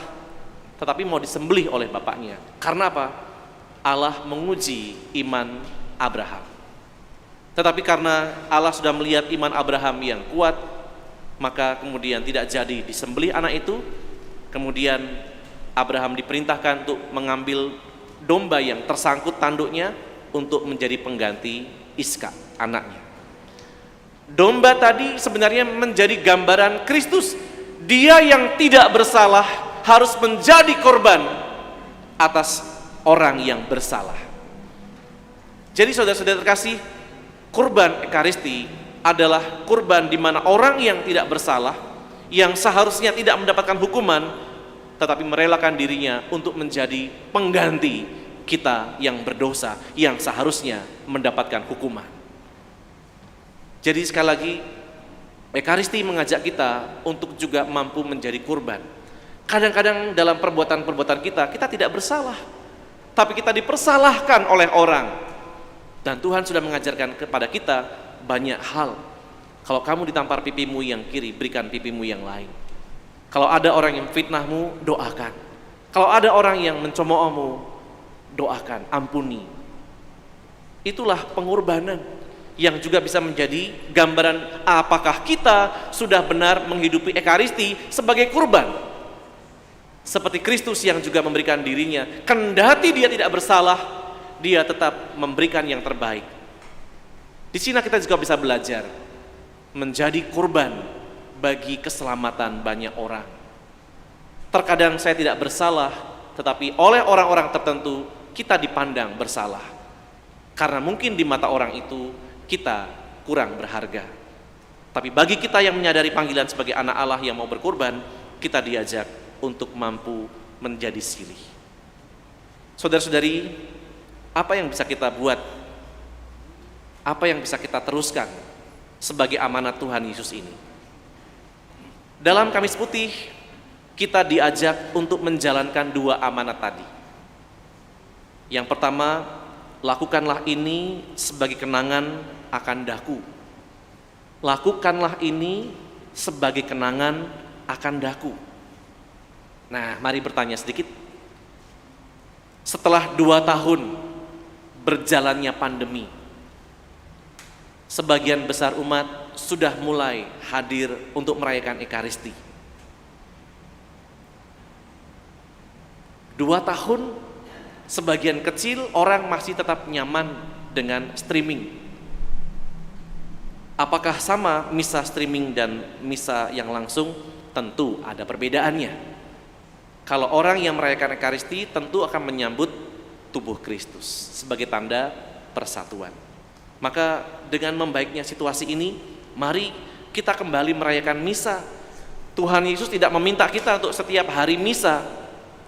tetapi mau disembelih oleh bapaknya. Karena apa? Allah menguji iman Abraham. Tetapi karena Allah sudah melihat iman Abraham yang kuat, maka kemudian tidak jadi disembelih anak itu. Kemudian Abraham diperintahkan untuk mengambil domba yang tersangkut tanduknya untuk menjadi pengganti Iskak, anaknya. Domba tadi sebenarnya menjadi gambaran Kristus. Dia yang tidak bersalah harus menjadi korban atas orang yang bersalah. Jadi saudara-saudara terkasih, kurban Ekaristi adalah kurban di mana orang yang tidak bersalah, yang seharusnya tidak mendapatkan hukuman, tetapi merelakan dirinya untuk menjadi pengganti kita yang berdosa, yang seharusnya mendapatkan hukuman. Jadi sekali lagi, Ekaristi mengajak kita untuk juga mampu menjadi kurban. Kadang-kadang dalam perbuatan-perbuatan kita tidak bersalah, tapi kita dipersalahkan oleh orang. Dan Tuhan sudah mengajarkan kepada kita banyak hal. Kalau kamu ditampar pipimu yang kiri, berikan pipimu yang lain. Kalau ada orang yang fitnahmu, doakan. Kalau ada orang yang mencemoohmu, doakan, ampuni. Itulah pengorbanan yang juga bisa menjadi gambaran apakah kita sudah benar menghidupi Ekaristi sebagai kurban. Seperti Kristus yang juga memberikan dirinya, kendati dia tidak bersalah, dia tetap memberikan yang terbaik. Di sini kita juga bisa belajar menjadi kurban bagi keselamatan banyak orang. Terkadang saya tidak bersalah, tetapi oleh orang-orang tertentu kita dipandang bersalah. Karena mungkin di mata orang itu kita kurang berharga. Tapi bagi kita yang menyadari panggilan sebagai anak Allah yang mau berkorban, kita diajak untuk mampu menjadi silih. Saudara-saudari, apa yang bisa kita buat? Apa yang bisa kita teruskan sebagai amanat Tuhan Yesus ini? Dalam Kamis Putih, kita diajak untuk menjalankan dua amanat tadi. Yang pertama, lakukanlah ini sebagai kenangan akan daku. Lakukanlah ini sebagai kenangan akan daku. Nah, mari bertanya sedikit. Setelah 2 tahun berjalannya pandemi, sebagian besar umat sudah mulai hadir untuk merayakan Ekaristi. 2 tahun, sebagian kecil orang masih tetap nyaman dengan streaming. Apakah sama misa streaming dan misa yang langsung? Tentu ada perbedaannya. Kalau orang yang merayakan Ekaristi tentu akan menyambut tubuh Kristus sebagai tanda persatuan. Maka dengan membaiknya situasi ini, mari kita kembali merayakan misa. Tuhan Yesus tidak meminta kita untuk setiap hari misa.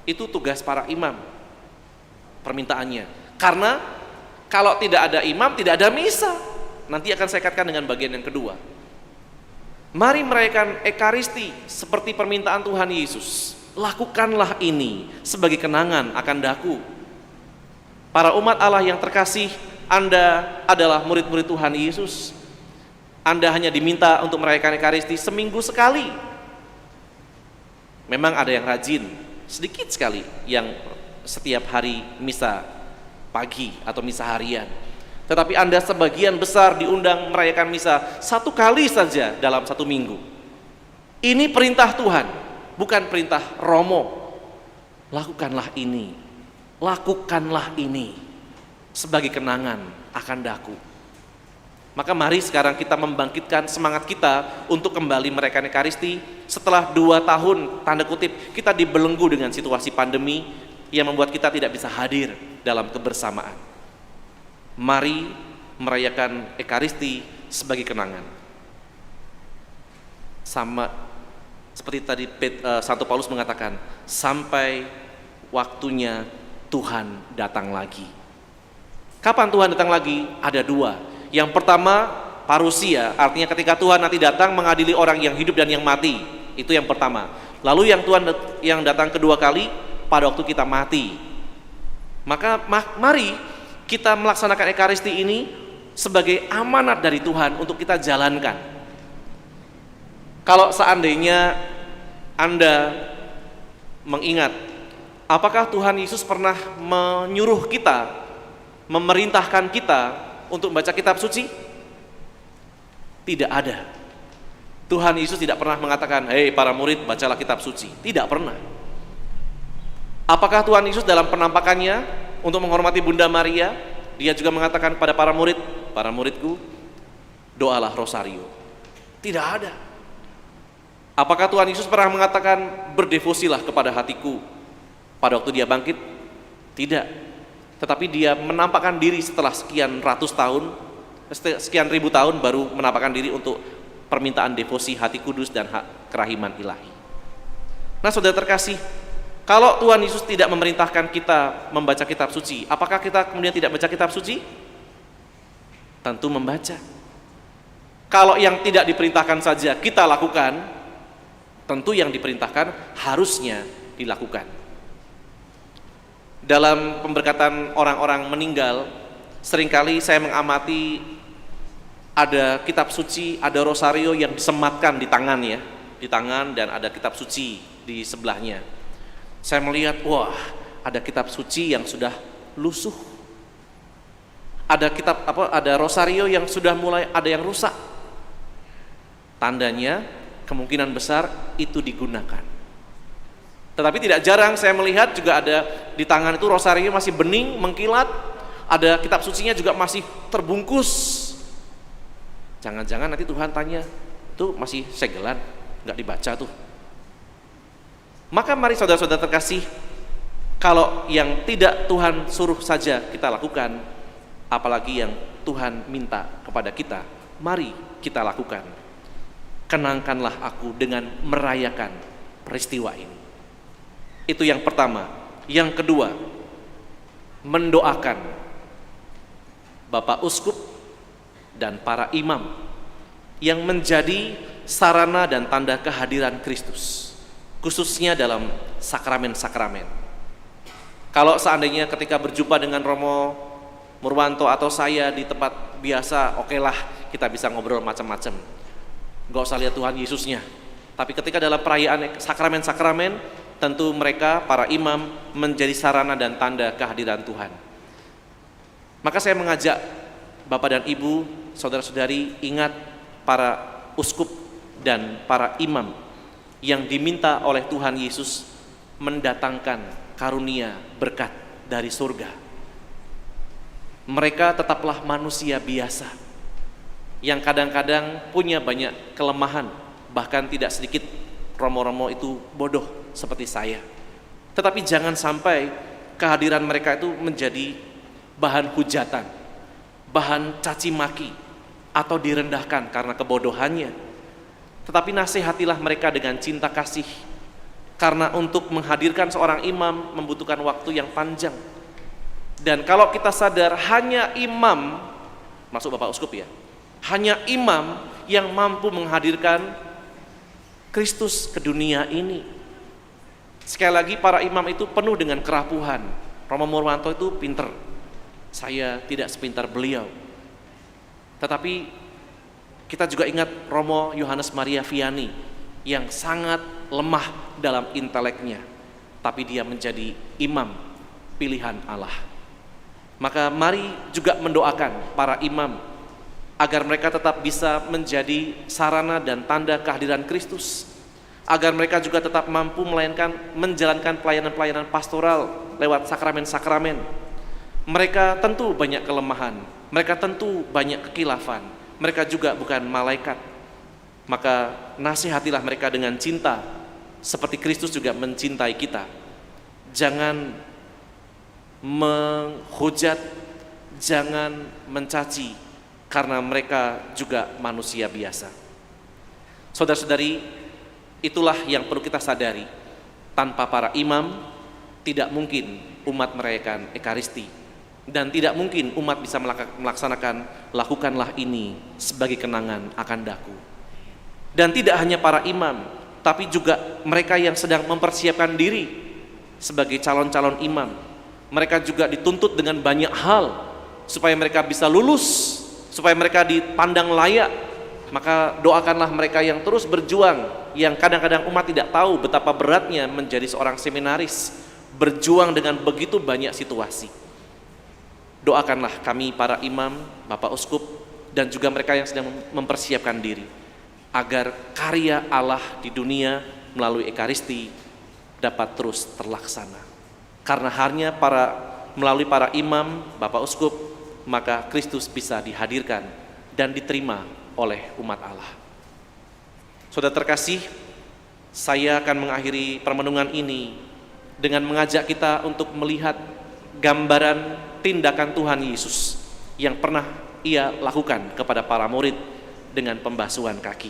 Itu tugas para imam, permintaannya. Karena kalau tidak ada imam, tidak ada misa. Nanti akan saya katakan dengan bagian yang kedua. Mari merayakan Ekaristi seperti permintaan Tuhan Yesus. Lakukanlah ini sebagai kenangan akan daku. Para umat Allah yang terkasih, Anda adalah murid-murid Tuhan Yesus. Anda hanya diminta untuk merayakan Ekaristi seminggu sekali. Memang ada yang rajin, sedikit sekali yang setiap hari misa pagi atau misa harian. Tetapi Anda sebagian besar diundang merayakan misa 1 kali saja dalam 1 minggu. Ini perintah Tuhan, bukan perintah Romo. Lakukanlah ini sebagai kenangan akan daku. Maka mari sekarang kita membangkitkan semangat kita untuk kembali merayakan Ekaristi setelah 2 tahun, tanda kutip, kita dibelenggu dengan situasi pandemi yang membuat kita tidak bisa hadir dalam kebersamaan. Mari merayakan Ekaristi sebagai kenangan. Sama seperti tadi Santo Paulus mengatakan, sampai waktunya Tuhan datang lagi. Kapan Tuhan datang lagi? Ada 2. Yang pertama, parusia, artinya ketika Tuhan nanti datang mengadili orang yang hidup dan yang mati. Itu yang pertama. Lalu yang datang kedua kali pada waktu kita mati. Maka mari kita melaksanakan Ekaristi ini sebagai amanat dari Tuhan untuk kita jalankan. Kalau seandainya Anda mengingat, apakah Tuhan Yesus pernah menyuruh kita, memerintahkan kita untuk membaca kitab suci? Tidak ada. Tuhan Yesus tidak pernah mengatakan, "Hei para murid, bacalah kitab suci." Tidak pernah. Apakah Tuhan Yesus dalam penampakannya untuk menghormati Bunda Maria, dia juga mengatakan pada para murid, "Para muridku, doalah rosario"? Tidak ada. Apakah Tuhan Yesus pernah mengatakan, "Berdevosilah kepada hatiku" pada waktu dia bangkit? Tidak. Tetapi dia menampakkan diri setelah sekian ribu tahun baru menampakkan diri untuk permintaan devosi hati kudus dan hak kerahiman ilahi. Nah, saudara terkasih, kalau Tuhan Yesus tidak memerintahkan kita membaca kitab suci, apakah kita kemudian tidak baca kitab suci? Tentu membaca. Kalau yang tidak diperintahkan saja kita lakukan, tentu yang diperintahkan harusnya dilakukan. Dalam pemberkatan orang-orang meninggal, seringkali saya mengamati ada kitab suci, ada rosario yang disematkan di tangan ya, di tangan, dan ada kitab suci di sebelahnya. Saya melihat, wah, ada kitab suci yang sudah lusuh. Ada rosario yang sudah mulai ada yang rusak. Tandanya kemungkinan besar itu digunakan. Tetapi tidak jarang saya melihat juga ada di tangan itu rosario masih bening, mengkilat. Ada kitab sucinya juga masih terbungkus. Jangan-jangan nanti Tuhan tanya, tuh masih segelan, nggak dibaca tuh. Maka mari saudara-saudara terkasih, kalau yang tidak Tuhan suruh saja kita lakukan, apalagi yang Tuhan minta kepada kita, mari kita lakukan. Kenangkanlah aku dengan merayakan peristiwa ini. Itu yang pertama. Yang kedua, mendoakan Bapak Uskup dan para imam yang menjadi sarana dan tanda kehadiran Kristus, khususnya dalam sakramen-sakramen. Kalau seandainya ketika berjumpa dengan Romo Murwanto atau saya di tempat biasa, okelah kita bisa ngobrol macam-macam, gak usah lihat Tuhan Yesusnya. Tapi ketika dalam perayaan sakramen-sakramen, tentu mereka, para imam, menjadi sarana dan tanda kehadiran Tuhan. Maka saya mengajak Bapak dan Ibu, saudara-saudari, ingat para uskup dan para imam yang diminta oleh Tuhan Yesus mendatangkan karunia berkat dari surga. Mereka tetaplah manusia biasa yang kadang-kadang punya banyak kelemahan, bahkan tidak sedikit romo-romo itu bodoh seperti saya. Tetapi jangan sampai kehadiran mereka itu menjadi bahan hujatan, bahan caci maki, atau direndahkan karena kebodohannya. Tetapi nasihatilah mereka dengan cinta kasih, karena untuk menghadirkan seorang imam membutuhkan waktu yang panjang. Dan kalau kita sadar hanya imam, masuk Bapak Uskup ya, hanya imam yang mampu menghadirkan Kristus ke dunia ini. Sekali lagi, para imam itu penuh dengan kerapuhan. Romo Murwanto itu pinter, saya tidak sepintar beliau. Tetapi kita juga ingat Romo Yohanes Maria Vianney yang sangat lemah dalam inteleknya, tapi dia menjadi imam pilihan Allah. Maka mari juga mendoakan para imam agar mereka tetap bisa menjadi sarana dan tanda kehadiran Kristus, agar mereka juga tetap mampu menjalankan pelayanan-pelayanan pastoral lewat sakramen-sakramen. Mereka tentu banyak kelemahan, mereka tentu banyak kekilafan, mereka juga bukan malaikat. Maka nasihatilah mereka dengan cinta, seperti Kristus juga mencintai kita. Jangan menghujat, jangan mencaci, karena mereka juga manusia biasa. Saudara-saudari, itulah yang perlu kita sadari. Tanpa para imam, tidak mungkin umat merayakan Ekaristi, dan tidak mungkin umat bisa melaksanakan lakukanlah ini sebagai kenangan akan daku. Dan tidak hanya para imam, tapi juga mereka yang sedang mempersiapkan diri sebagai calon-calon imam. Mereka juga dituntut dengan banyak hal supaya mereka bisa lulus, supaya mereka dipandang layak. Maka doakanlah mereka yang terus berjuang, yang kadang-kadang umat tidak tahu betapa beratnya menjadi seorang seminaris, berjuang dengan begitu banyak situasi. Doakanlah kami para imam, Bapak Uskup, dan juga mereka yang sedang mempersiapkan diri, agar karya Allah di dunia melalui Ekaristi dapat terus terlaksana. Karena hanya melalui para imam, Bapak Uskup, maka Kristus bisa dihadirkan dan diterima oleh umat Allah. Saudara terkasih, saya akan mengakhiri permenungan ini dengan mengajak kita untuk melihat gambaran tindakan Tuhan Yesus yang pernah Ia lakukan kepada para murid dengan pembasuhan kaki.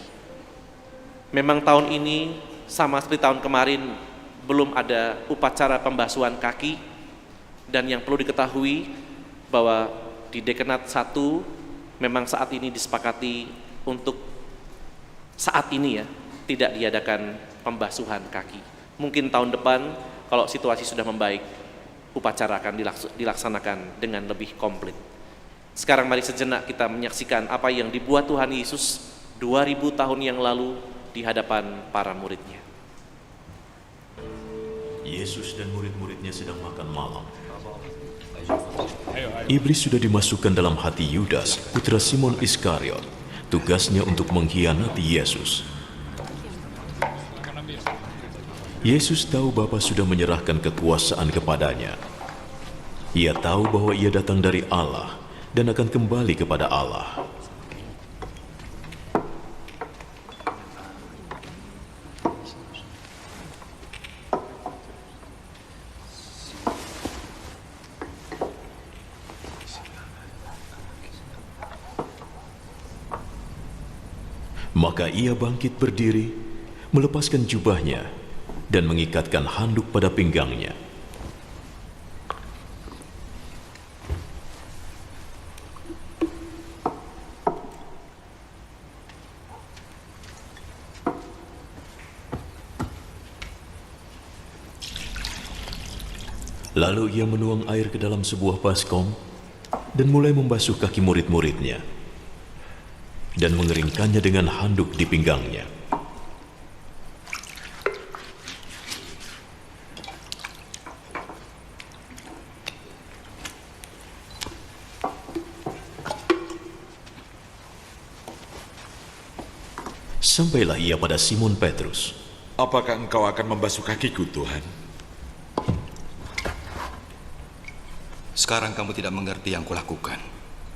Memang tahun ini sama seperti tahun kemarin belum ada upacara pembasuhan kaki, dan yang perlu diketahui bahwa di Dekanat 1 memang saat ini disepakati untuk saat ini ya tidak diadakan pembasuhan kaki. Mungkin tahun depan kalau situasi sudah membaik, upacara akan dilaksanakan dengan lebih komplit. Sekarang mari sejenak kita menyaksikan apa yang dibuat Tuhan Yesus 2000 tahun yang lalu di hadapan para muridnya. Yesus dan murid-muridnya sedang makan malam. Iblis sudah dimasukkan dalam hati Yudas, putra Simon Iskariot. Tugasnya untuk mengkhianati Yesus. Yesus tahu Bapa sudah menyerahkan kekuasaan kepadanya. Ia tahu bahwa ia datang dari Allah dan akan kembali kepada Allah. Maka ia bangkit berdiri, melepaskan jubahnya, dan mengikatkan handuk pada pinggangnya. Lalu ia menuang air ke dalam sebuah baskom dan mulai membasuh kaki murid-muridnya dan mengeringkannya dengan handuk di pinggangnya. Sampailah ia pada Simon Petrus. Apakah engkau akan membasuh kakiku, Tuhan? Sekarang kamu tidak mengerti yang kulakukan,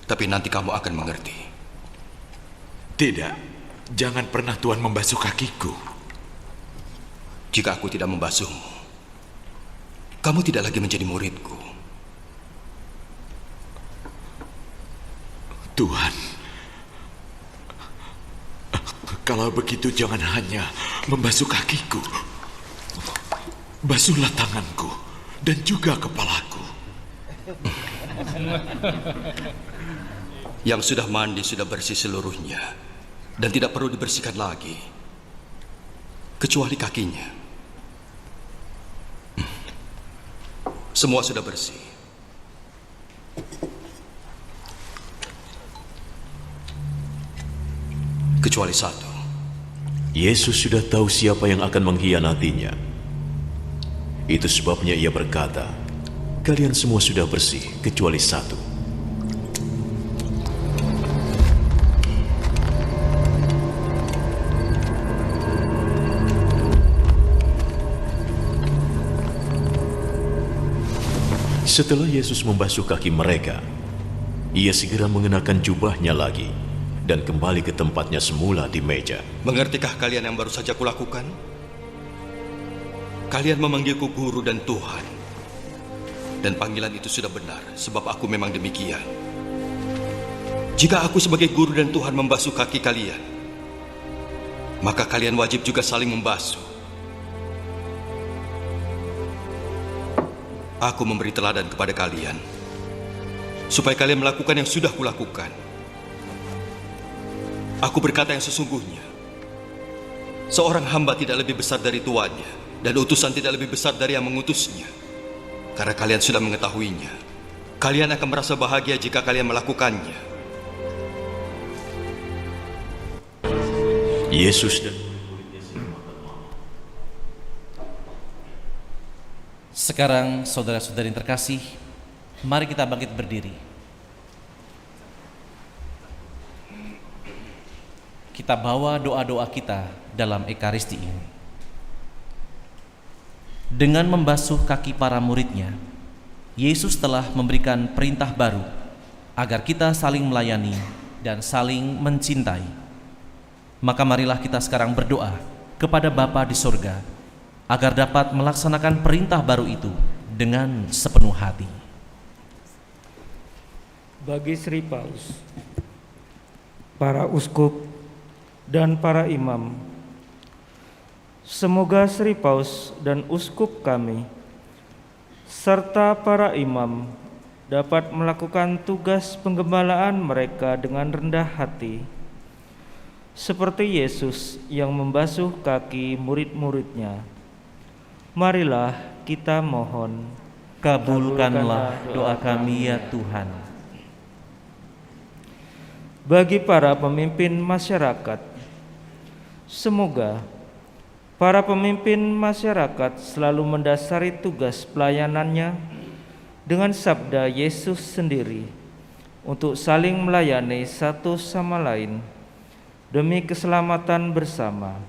tapi nanti kamu akan mengerti. Tidak, jangan pernah Tuhan membasuh kakiku. Jika aku tidak membasuhmu, kamu tidak lagi menjadi muridku. Tuhan, kalau begitu jangan hanya membasuh kakiku. Basuhlah tanganku dan juga kepalaku. Yang sudah mandi sudah bersih seluruhnya dan tidak perlu dibersihkan lagi, kecuali kakinya. Semua sudah bersih. Kecuali satu. Yesus sudah tahu siapa yang akan mengkhianatinya. Itu sebabnya ia berkata, kalian semua sudah bersih kecuali satu. Setelah Yesus membasuh kaki mereka, ia segera mengenakan jubahnya lagi dan kembali ke tempatnya semula di meja. Mengertikah kalian yang baru saja kulakukan? Kalian memanggilku guru dan Tuhan. Dan panggilan itu sudah benar, sebab aku memang demikian. Jika aku sebagai guru dan Tuhan membasuh kaki kalian, maka kalian wajib juga saling membasuh. Aku memberi teladan kepada kalian, supaya kalian melakukan yang sudah kulakukan. Aku berkata yang sesungguhnya, seorang hamba tidak lebih besar dari tuannya, dan utusan tidak lebih besar dari yang mengutusnya. Karena kalian sudah mengetahuinya, kalian akan merasa bahagia jika kalian melakukannya. Yesus dan Sekarang saudara-saudari yang terkasih, mari kita bangkit berdiri. Kita bawa doa-doa kita dalam Ekaristi ini. Dengan membasuh kaki para muridnya, Yesus telah memberikan perintah baru agar kita saling melayani dan saling mencintai. Maka marilah kita sekarang berdoa kepada Bapa di surga agar dapat melaksanakan perintah baru itu dengan sepenuh hati. Bagi Sri Paus, para uskup, dan para imam, semoga Sri Paus dan uskup kami, serta para imam dapat melakukan tugas penggembalaan mereka dengan rendah hati, seperti Yesus yang membasuh kaki murid-muridnya. Marilah kita mohon, Kabulkanlah doa kami ya Tuhan. bagi para pemimpin masyarakat, semoga para pemimpin masyarakat selalu mendasari tugas pelayanannya dengan sabda Yesus sendiri untuk saling melayani satu sama lain demi keselamatan bersama.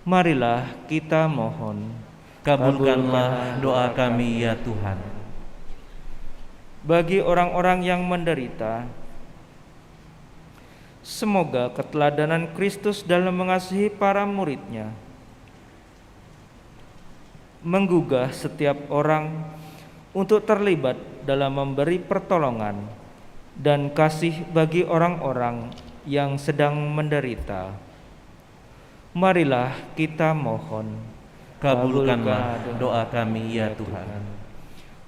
Marilah kita mohon, Kabulkanlah doa kami ya Tuhan. bagi orang-orang yang menderita, semoga keteladanan Kristus dalam mengasihi para muridnya menggugah setiap orang untuk terlibat dalam memberi pertolongan dan kasih bagi orang-orang yang sedang menderita. Marilah kita mohon, Kabulkanlah doa kami ya Tuhan.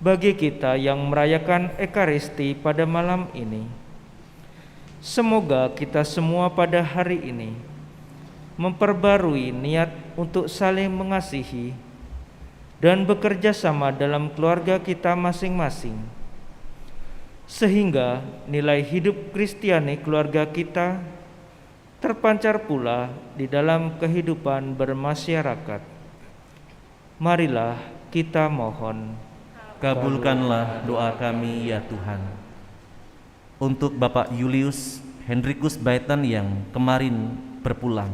bagi kita yang merayakan Ekaristi pada malam ini, semoga kita semua pada hari ini memperbarui niat untuk saling mengasihi dan bekerja sama dalam keluarga kita masing-masing, sehingga nilai hidup Kristiani keluarga kita terpancar pula di dalam kehidupan bermasyarakat. Marilah kita mohon, Kabulkanlah doa kami ya Tuhan. Untuk Bapak Julius Hendrikus Baitan yang kemarin berpulang.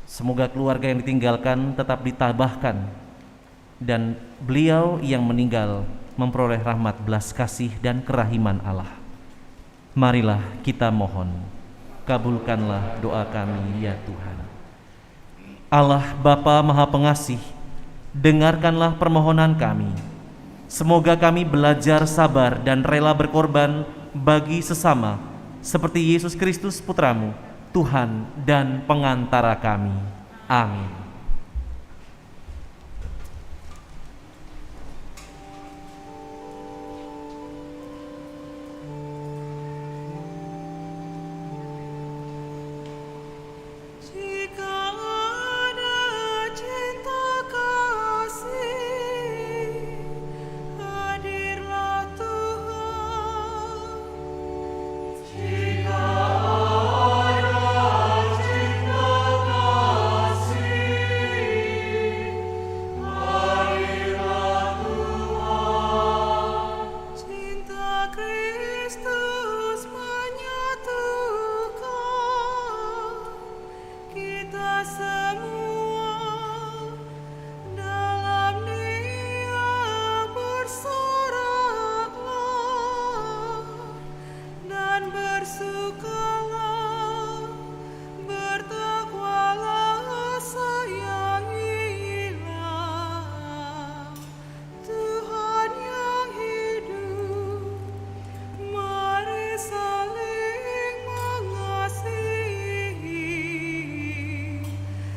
Semoga keluarga yang ditinggalkan tetap ditabahkan, dan beliau yang meninggal memperoleh rahmat belas kasih dan kerahiman Allah. Marilah kita mohon, kabulkanlah doa kami ya Tuhan. Allah Bapa Maha Pengasih, dengarkanlah permohonan kami. Semoga kami belajar sabar dan rela berkorban bagi sesama, seperti Yesus Kristus Putramu, Tuhan dan pengantara kami. Amin.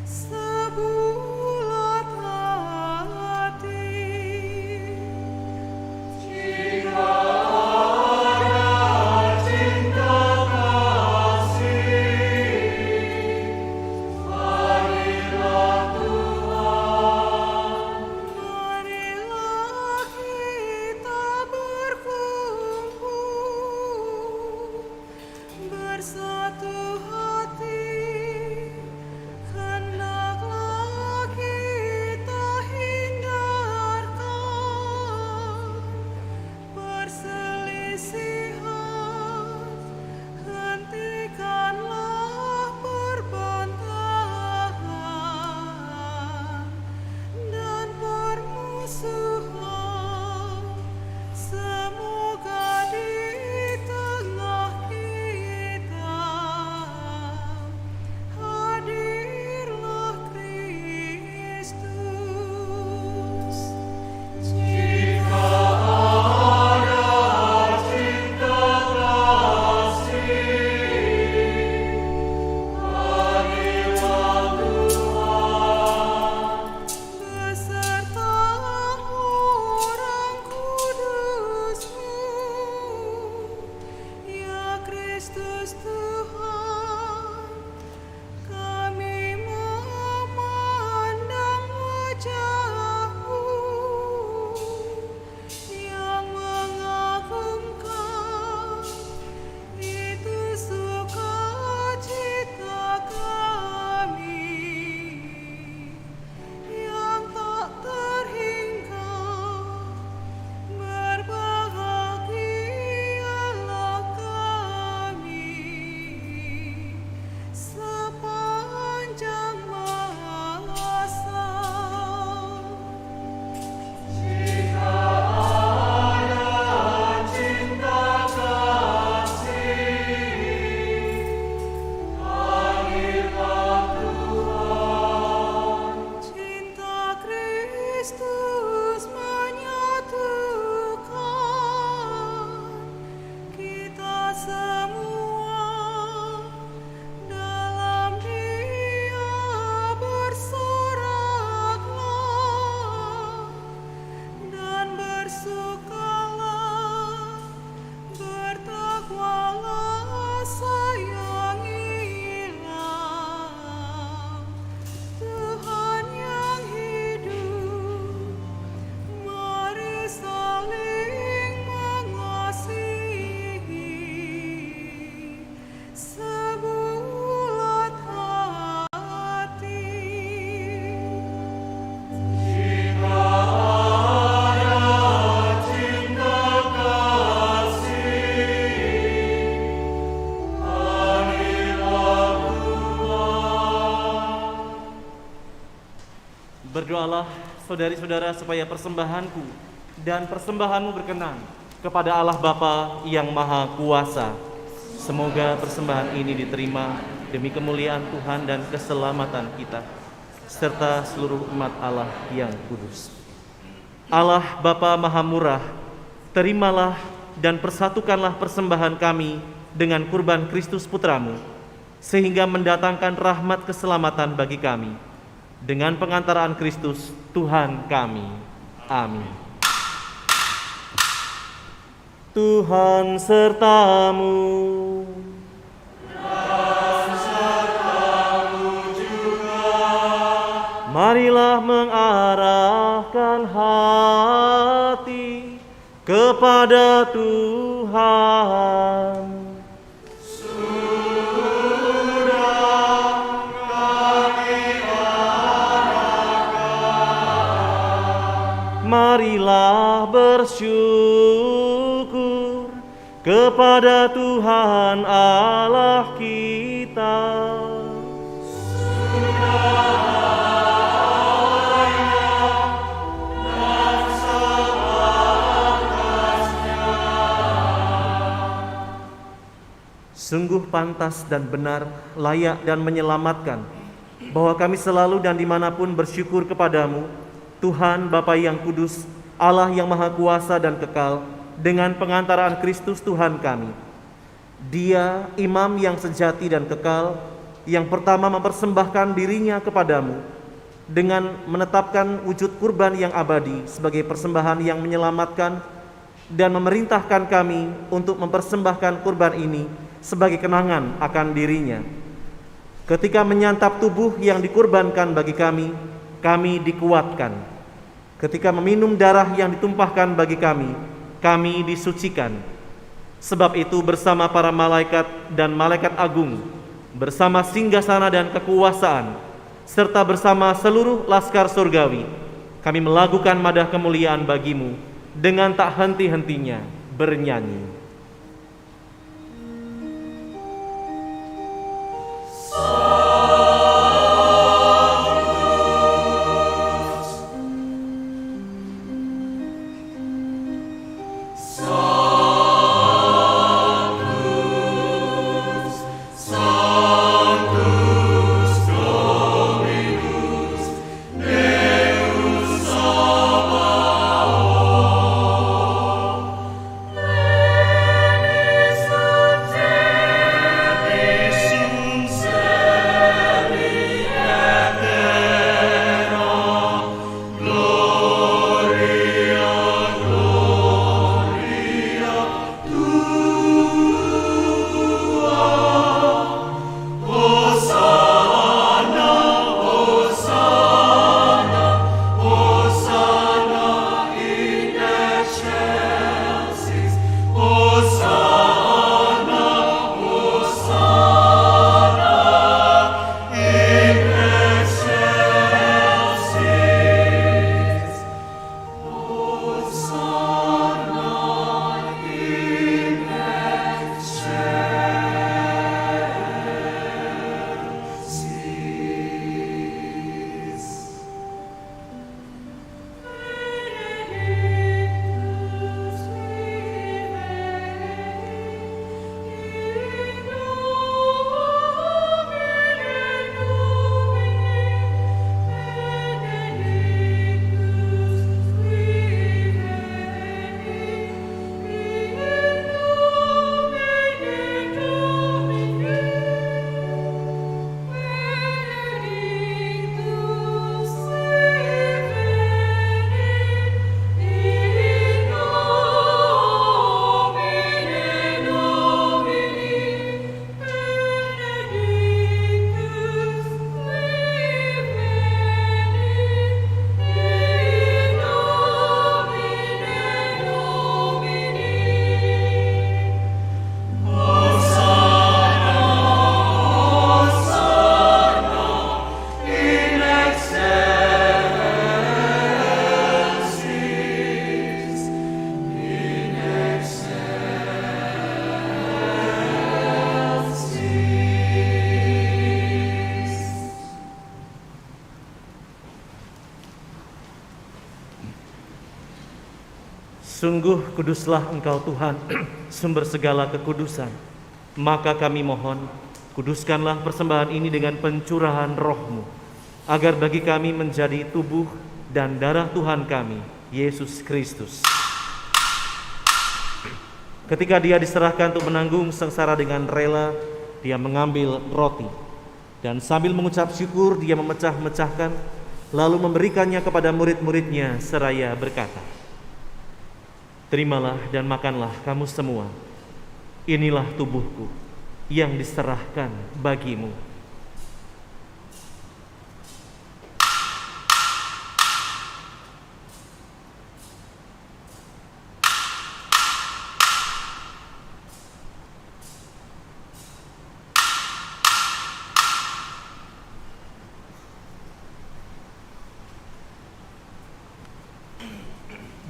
So Berdoalah saudari-saudara supaya persembahanku dan persembahanmu berkenan kepada Allah Bapa yang Maha Kuasa. Semoga persembahan ini diterima demi kemuliaan Tuhan dan keselamatan kita, serta seluruh umat Allah yang kudus. Allah Bapa Maha Murah, terimalah dan persatukanlah persembahan kami dengan kurban Kristus Putramu, sehingga mendatangkan rahmat keselamatan bagi kami. Dengan pengantaraan Kristus, Tuhan kami. Amin. Tuhan sertamu. Dan sertamu juga. Marilah mengarahkan hati kepada Tuhan. Marilah bersyukur kepada Tuhan Allah kita. Sungguh pantas dan benar, layak dan menyelamatkan, bahwa kami selalu dan dimanapun bersyukur kepadamu, Tuhan Bapa yang kudus, Allah yang maha kuasa dan kekal, dengan pengantaraan Kristus Tuhan kami. Dia imam yang sejati dan kekal, yang pertama mempersembahkan dirinya kepadamu, dengan menetapkan wujud kurban yang abadi sebagai persembahan yang menyelamatkan, dan memerintahkan kami untuk mempersembahkan kurban ini sebagai kenangan akan dirinya. Ketika menyantap tubuh yang dikurbankan bagi kami dikuatkan. Ketika meminum darah yang ditumpahkan bagi kami disucikan. Sebab itu bersama para malaikat dan malaikat agung, bersama singgasana dan kekuasaan, serta bersama seluruh laskar surgawi, kami melakukan madah kemuliaan bagimu dengan tak henti-hentinya bernyanyi. Deus Sungguh kuduslah Engkau Tuhan, sumber segala kekudusan. Maka kami mohon, kuduskanlah persembahan ini dengan pencurahan roh-Mu, agar bagi kami menjadi tubuh dan darah Tuhan kami, Yesus Kristus. Ketika Dia diserahkan untuk menanggung sengsara dengan rela, Dia mengambil roti, dan sambil mengucap syukur Dia memecah-mecahkan, lalu memberikannya kepada murid-muridnya seraya berkata, "Terimalah dan makanlah kamu semua. Inilah tubuhku yang diserahkan bagimu."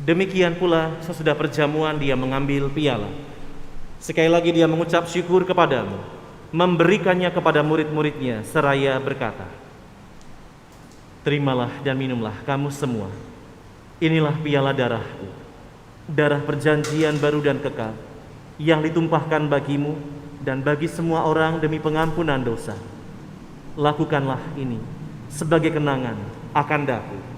Demikian pula sesudah perjamuan Dia mengambil piala. Sekali lagi Dia mengucap syukur kepadamu, memberikannya kepada murid-muridnya seraya berkata, "Terimalah dan minumlah kamu semua. Inilah piala darahku, darah perjanjian baru dan kekal, yang ditumpahkan bagimu dan bagi semua orang demi pengampunan dosa. Lakukanlah ini sebagai kenangan akan daku."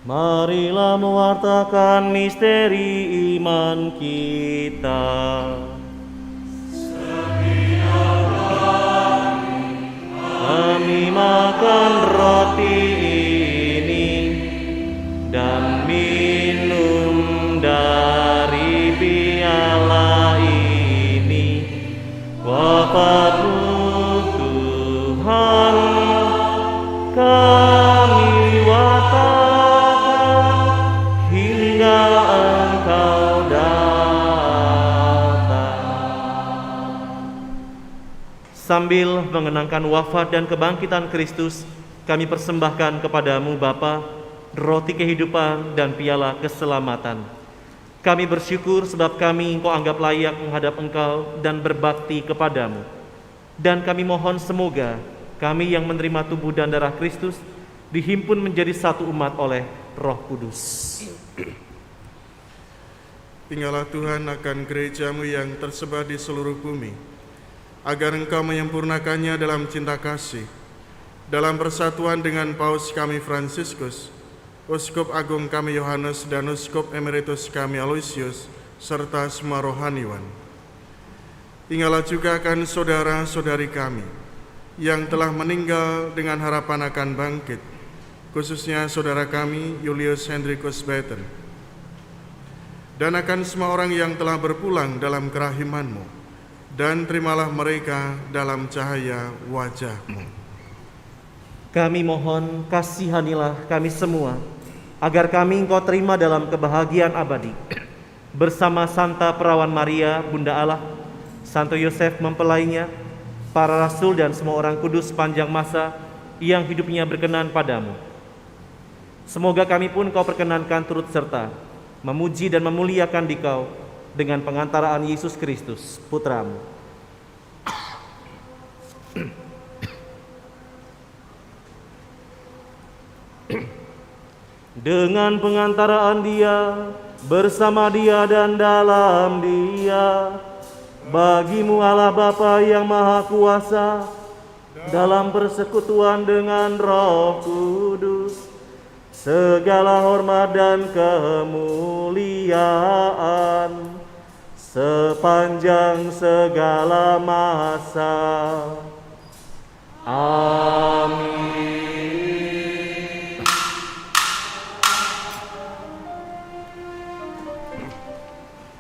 Marilah mewartakan misteri iman kita. Kami makan roti ini dan minum dari piala ini, wafat-Mu Tuhan kami wartakan hingga Engkau datang. Sambil mengenangkan wafat dan kebangkitan Kristus, kami persembahkan kepadamu Bapa, roti kehidupan dan piala keselamatan. Kami bersyukur sebab kami Engkau anggap layak menghadap Engkau dan berbakti kepadamu. Dan kami mohon semoga kami yang menerima tubuh dan darah Kristus dihimpun menjadi satu umat oleh Roh Kudus. Tinggallah Tuhan akan gereja-Mu yang tersebar di seluruh bumi, agar Engkau menyempurnakannya dalam cinta kasih, dalam persatuan dengan Paus kami Fransiskus, Uskup Agung kami Yohanes dan Uskup Emeritus kami Aloysius, serta semua rohaniwan. Tinggallah juga akan saudara-saudari kami yang telah meninggal dengan harapan akan bangkit, khususnya saudara kami Julius Hendrikus Beten, dan akan semua orang yang telah berpulang dalam kerahiman-Mu, dan terimalah mereka dalam cahaya wajah-Mu. Kami mohon kasihanilah kami semua, agar kami Engkau terima dalam kebahagiaan abadi, bersama Santa Perawan Maria, Bunda Allah, Santo Yosef mempelainya, para rasul dan semua orang kudus sepanjang masa yang hidupnya berkenan padamu. Semoga kami pun Kau perkenankan turut serta memuji dan memuliakan Dikau dengan pengantaraan Yesus Kristus, Putra-Mu. Dengan pengantaraan Dia, bersama Dia dan dalam Dia, bagi-Mu Allah Bapa yang Maha Kuasa, dalam persekutuan dengan Roh Kudus, segala hormat dan kemuliaan sepanjang segala masa. Amin.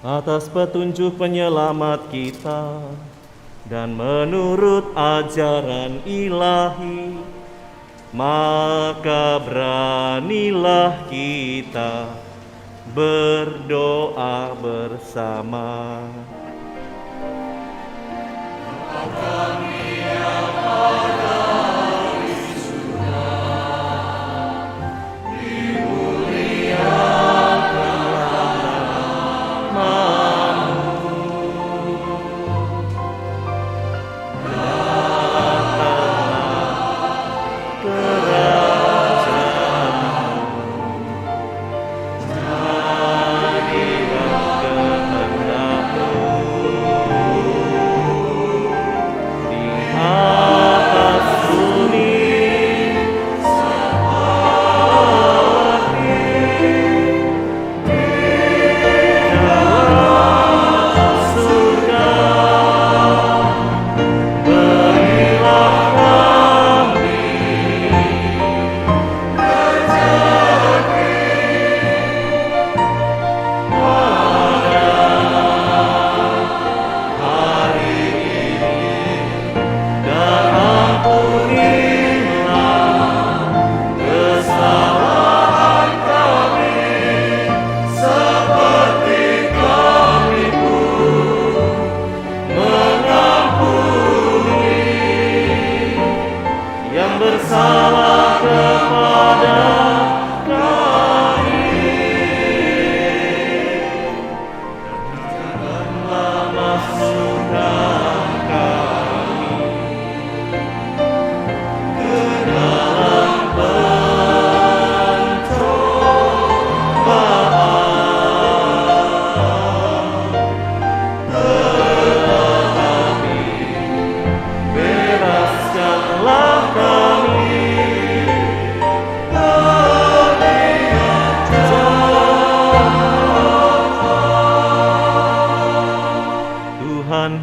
Atas petunjuk penyelamat kita dan menurut ajaran ilahi, maka beranilah kita berdoa bersama. Kami yang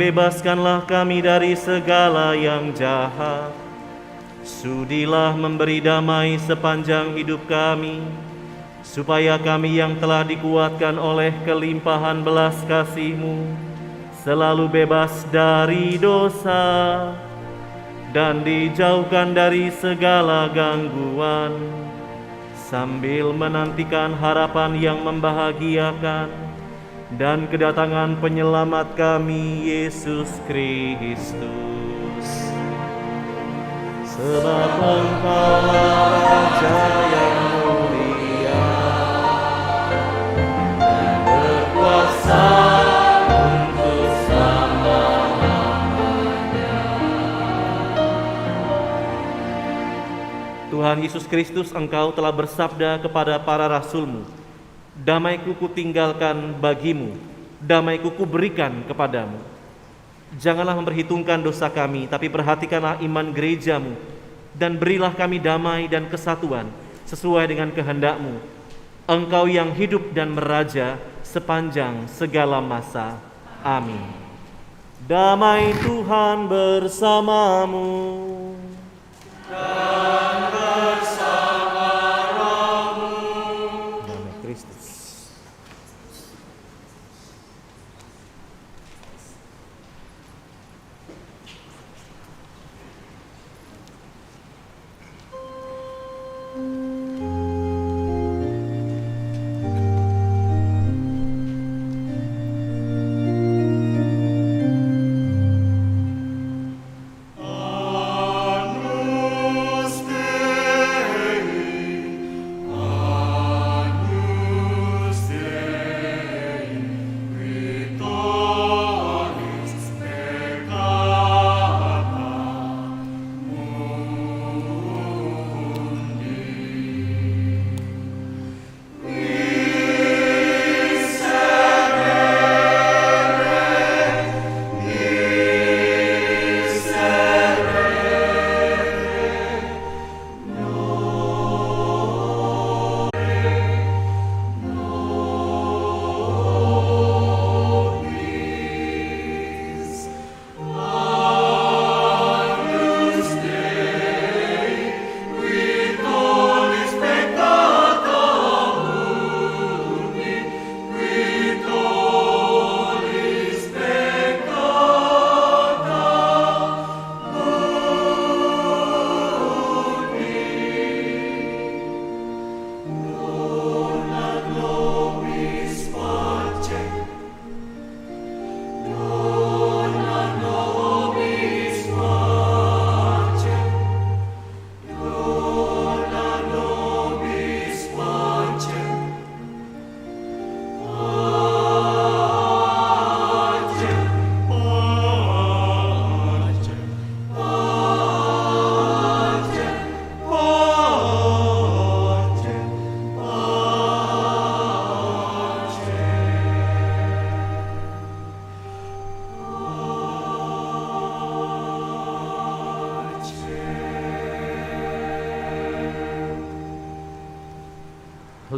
bebaskanlah kami dari segala yang jahat. Sudilah memberi damai sepanjang hidup kami, supaya kami yang telah dikuatkan oleh kelimpahan belas kasih-Mu selalu bebas dari dosa dan dijauhkan dari segala gangguan, sambil menantikan harapan yang membahagiakan dan kedatangan penyelamat kami, Yesus Kristus. Sebab Engkaulah Raja yang mulia dan berkuasa untuk selama-lamanya. Tuhan Yesus Kristus, Engkau telah bersabda kepada para rasul-Mu, damai-Ku kutinggalkan bagimu, damai-Ku kuberikan kepadamu. Janganlah memperhitungkan dosa kami, tapi perhatikanlah iman gereja-Mu, dan berilah kami damai dan kesatuan sesuai dengan kehendak-Mu. Engkau yang hidup dan meraja sepanjang segala masa. Amin. Damai Tuhan bersamamu. Dan bersama rohmu. Damai Kristus. Amin.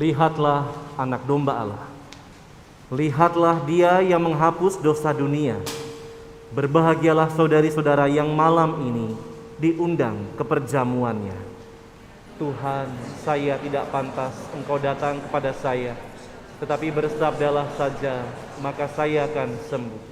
Lihatlah anak domba Allah. Lihatlah Dia yang menghapus dosa dunia. Berbahagialah saudari-saudara yang malam ini diundang ke perjamuannya. Tuhan, saya tidak pantas Engkau datang kepada saya, tetapi bersabdalah saja, maka saya akan sembuh.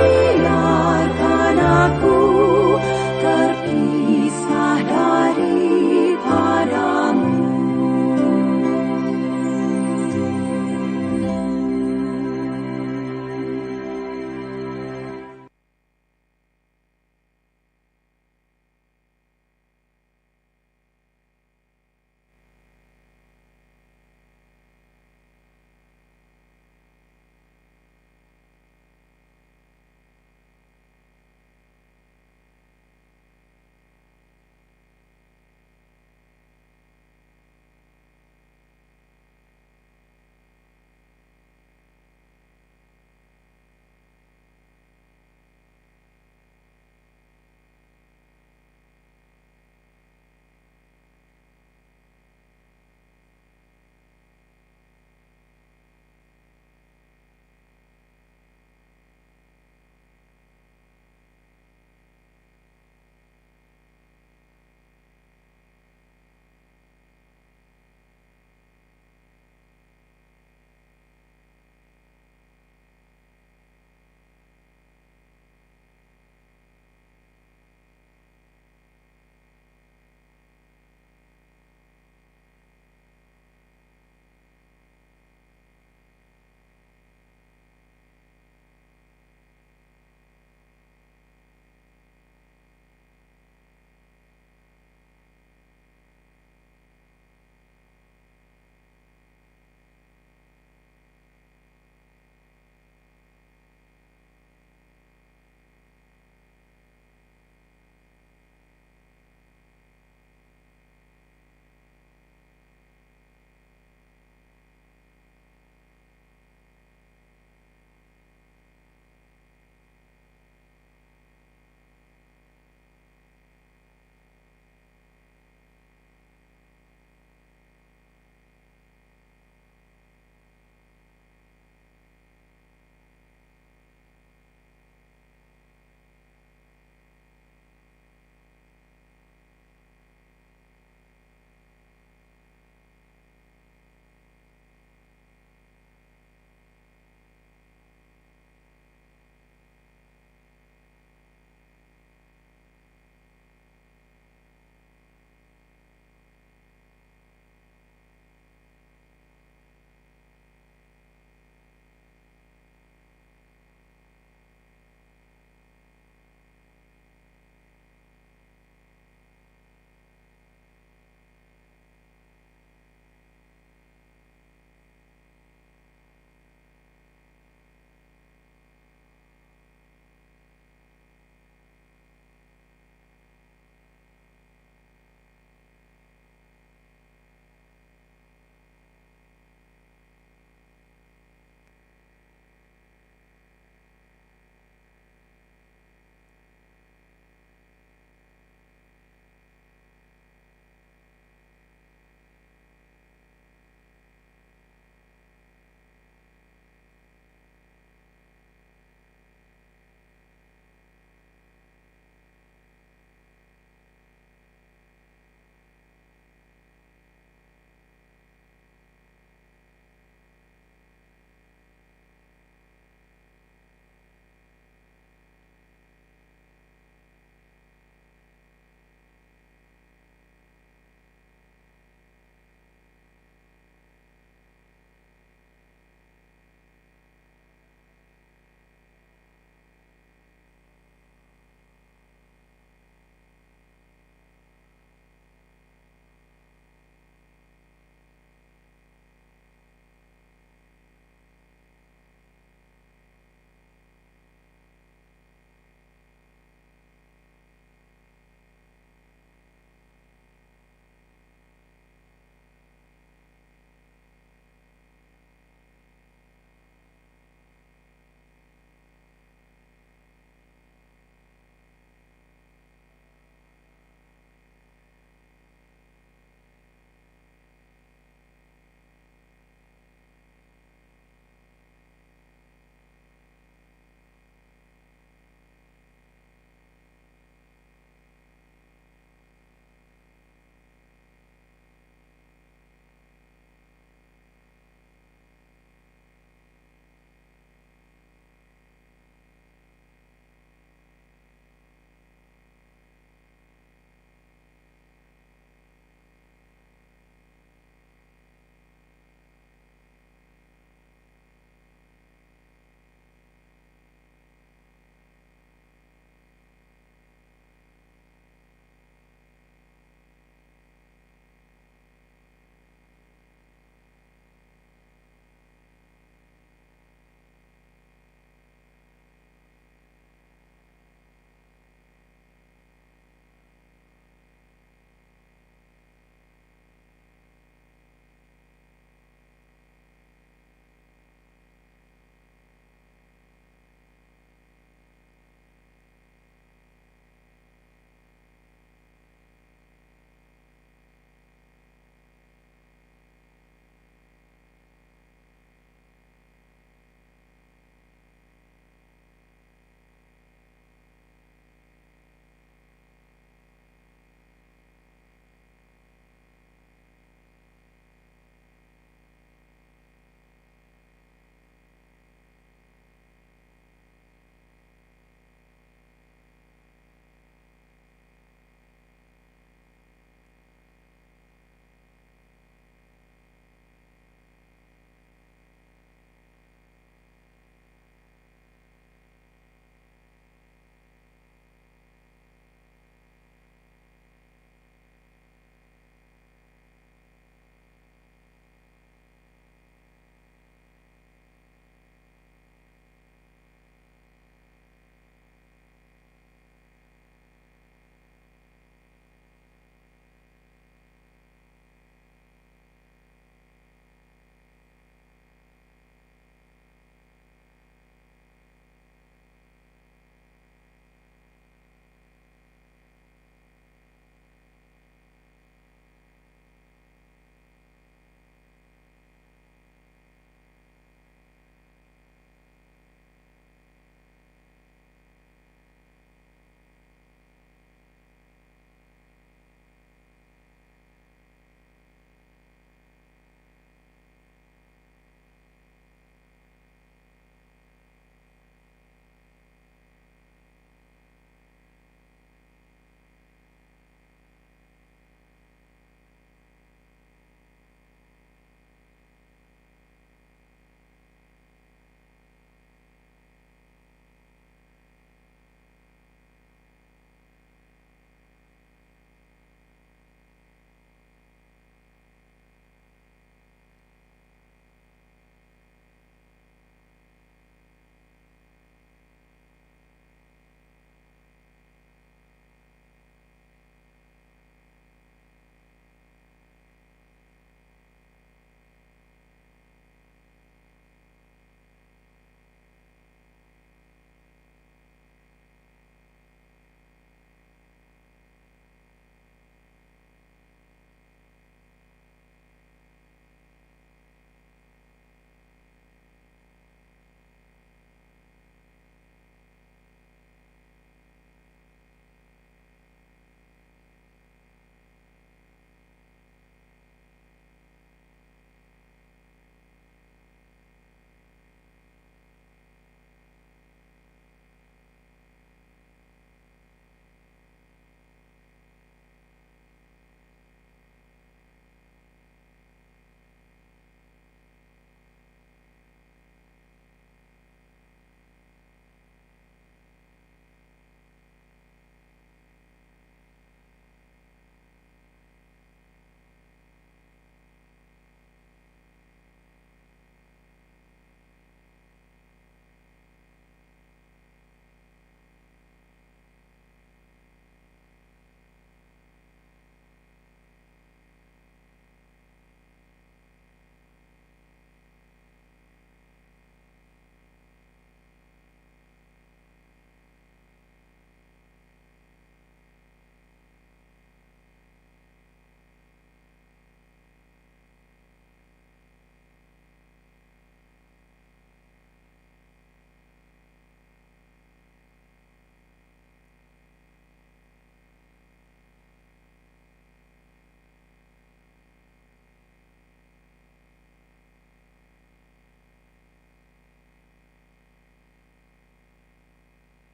Biarkan aku terpilih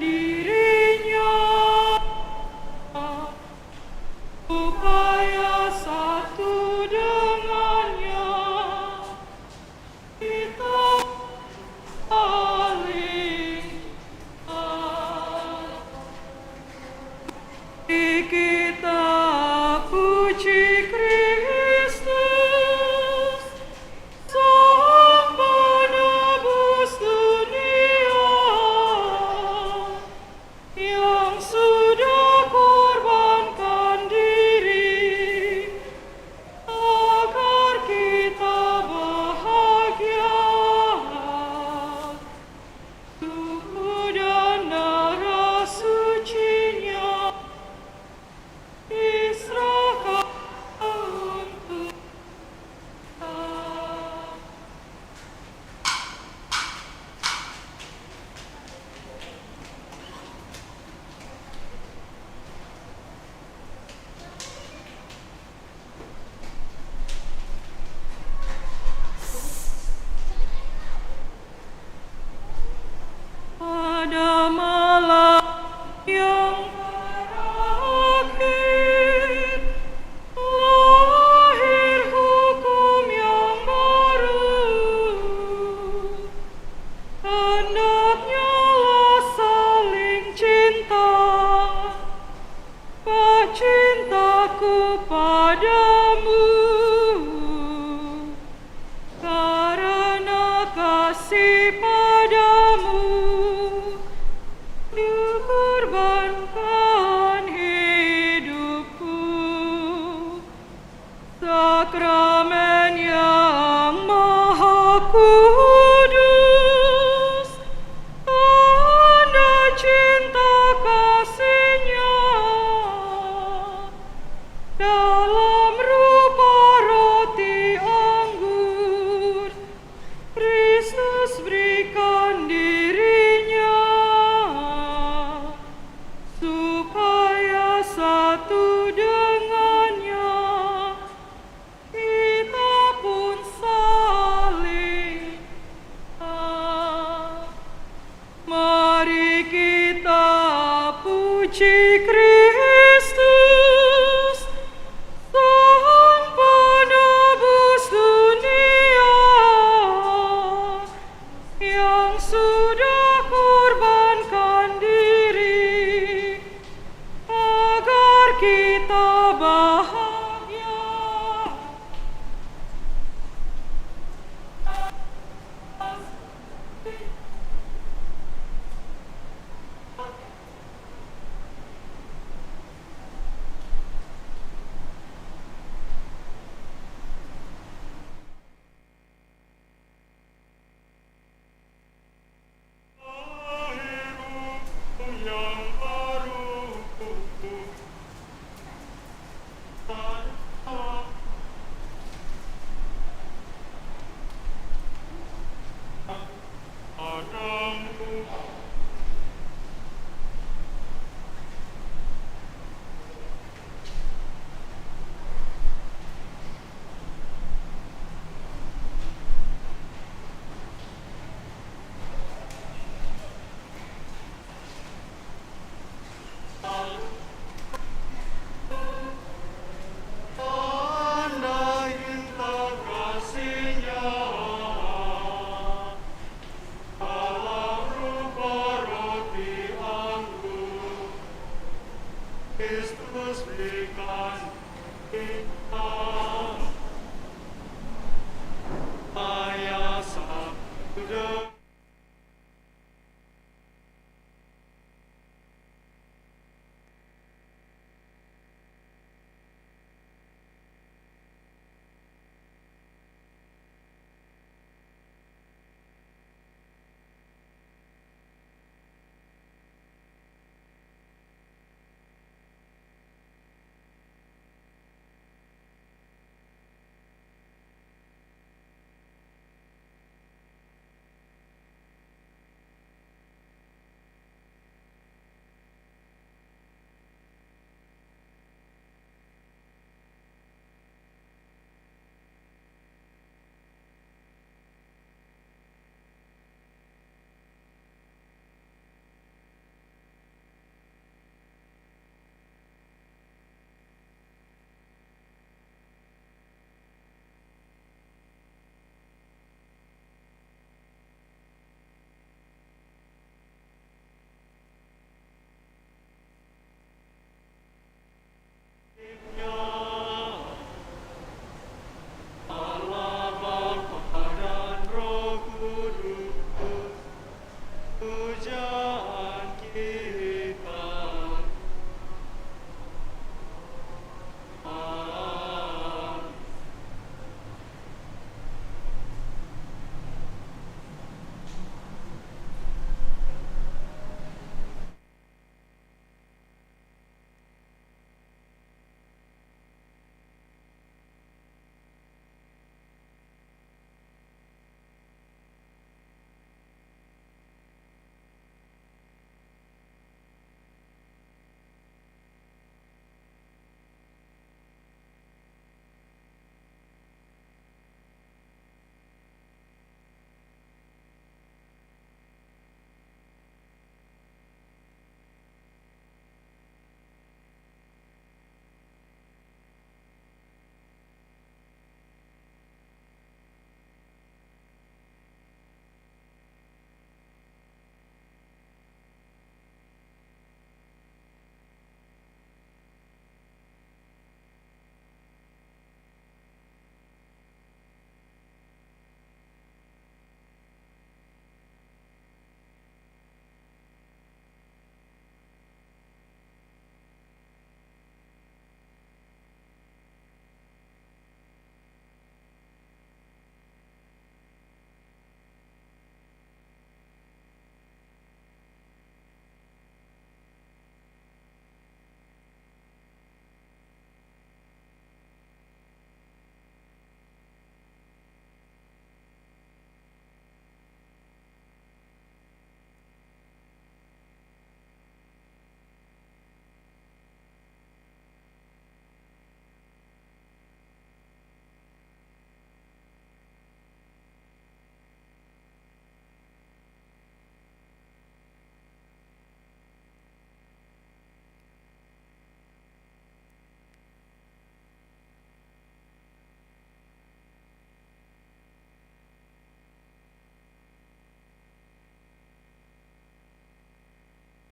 dirinya, supaya satu dengannya kita saling kita puji Kristus, Sang Penebus dunia, yang sudah korbankan diri agar kita bahagia. Tubuh dan darah sucinya diserahkan untuk kita. Pada malam yang terakhir, lahir hukum yang baru. Hendaknya saling cinta, cintaku padamu, karena kasih padamu dikorbankan hidupku. Sakramen yang maha kudus, tanda cinta kasihnya, dalam rupa roti anggur, Kristus berikan dirinya, supaya satu dengannya kita pun saling. Mari kita puji Kristus, Sang Penebus dunia, yang sudah korbankan diri agar kita bahagia. Kristus berikan kita ayah sabda.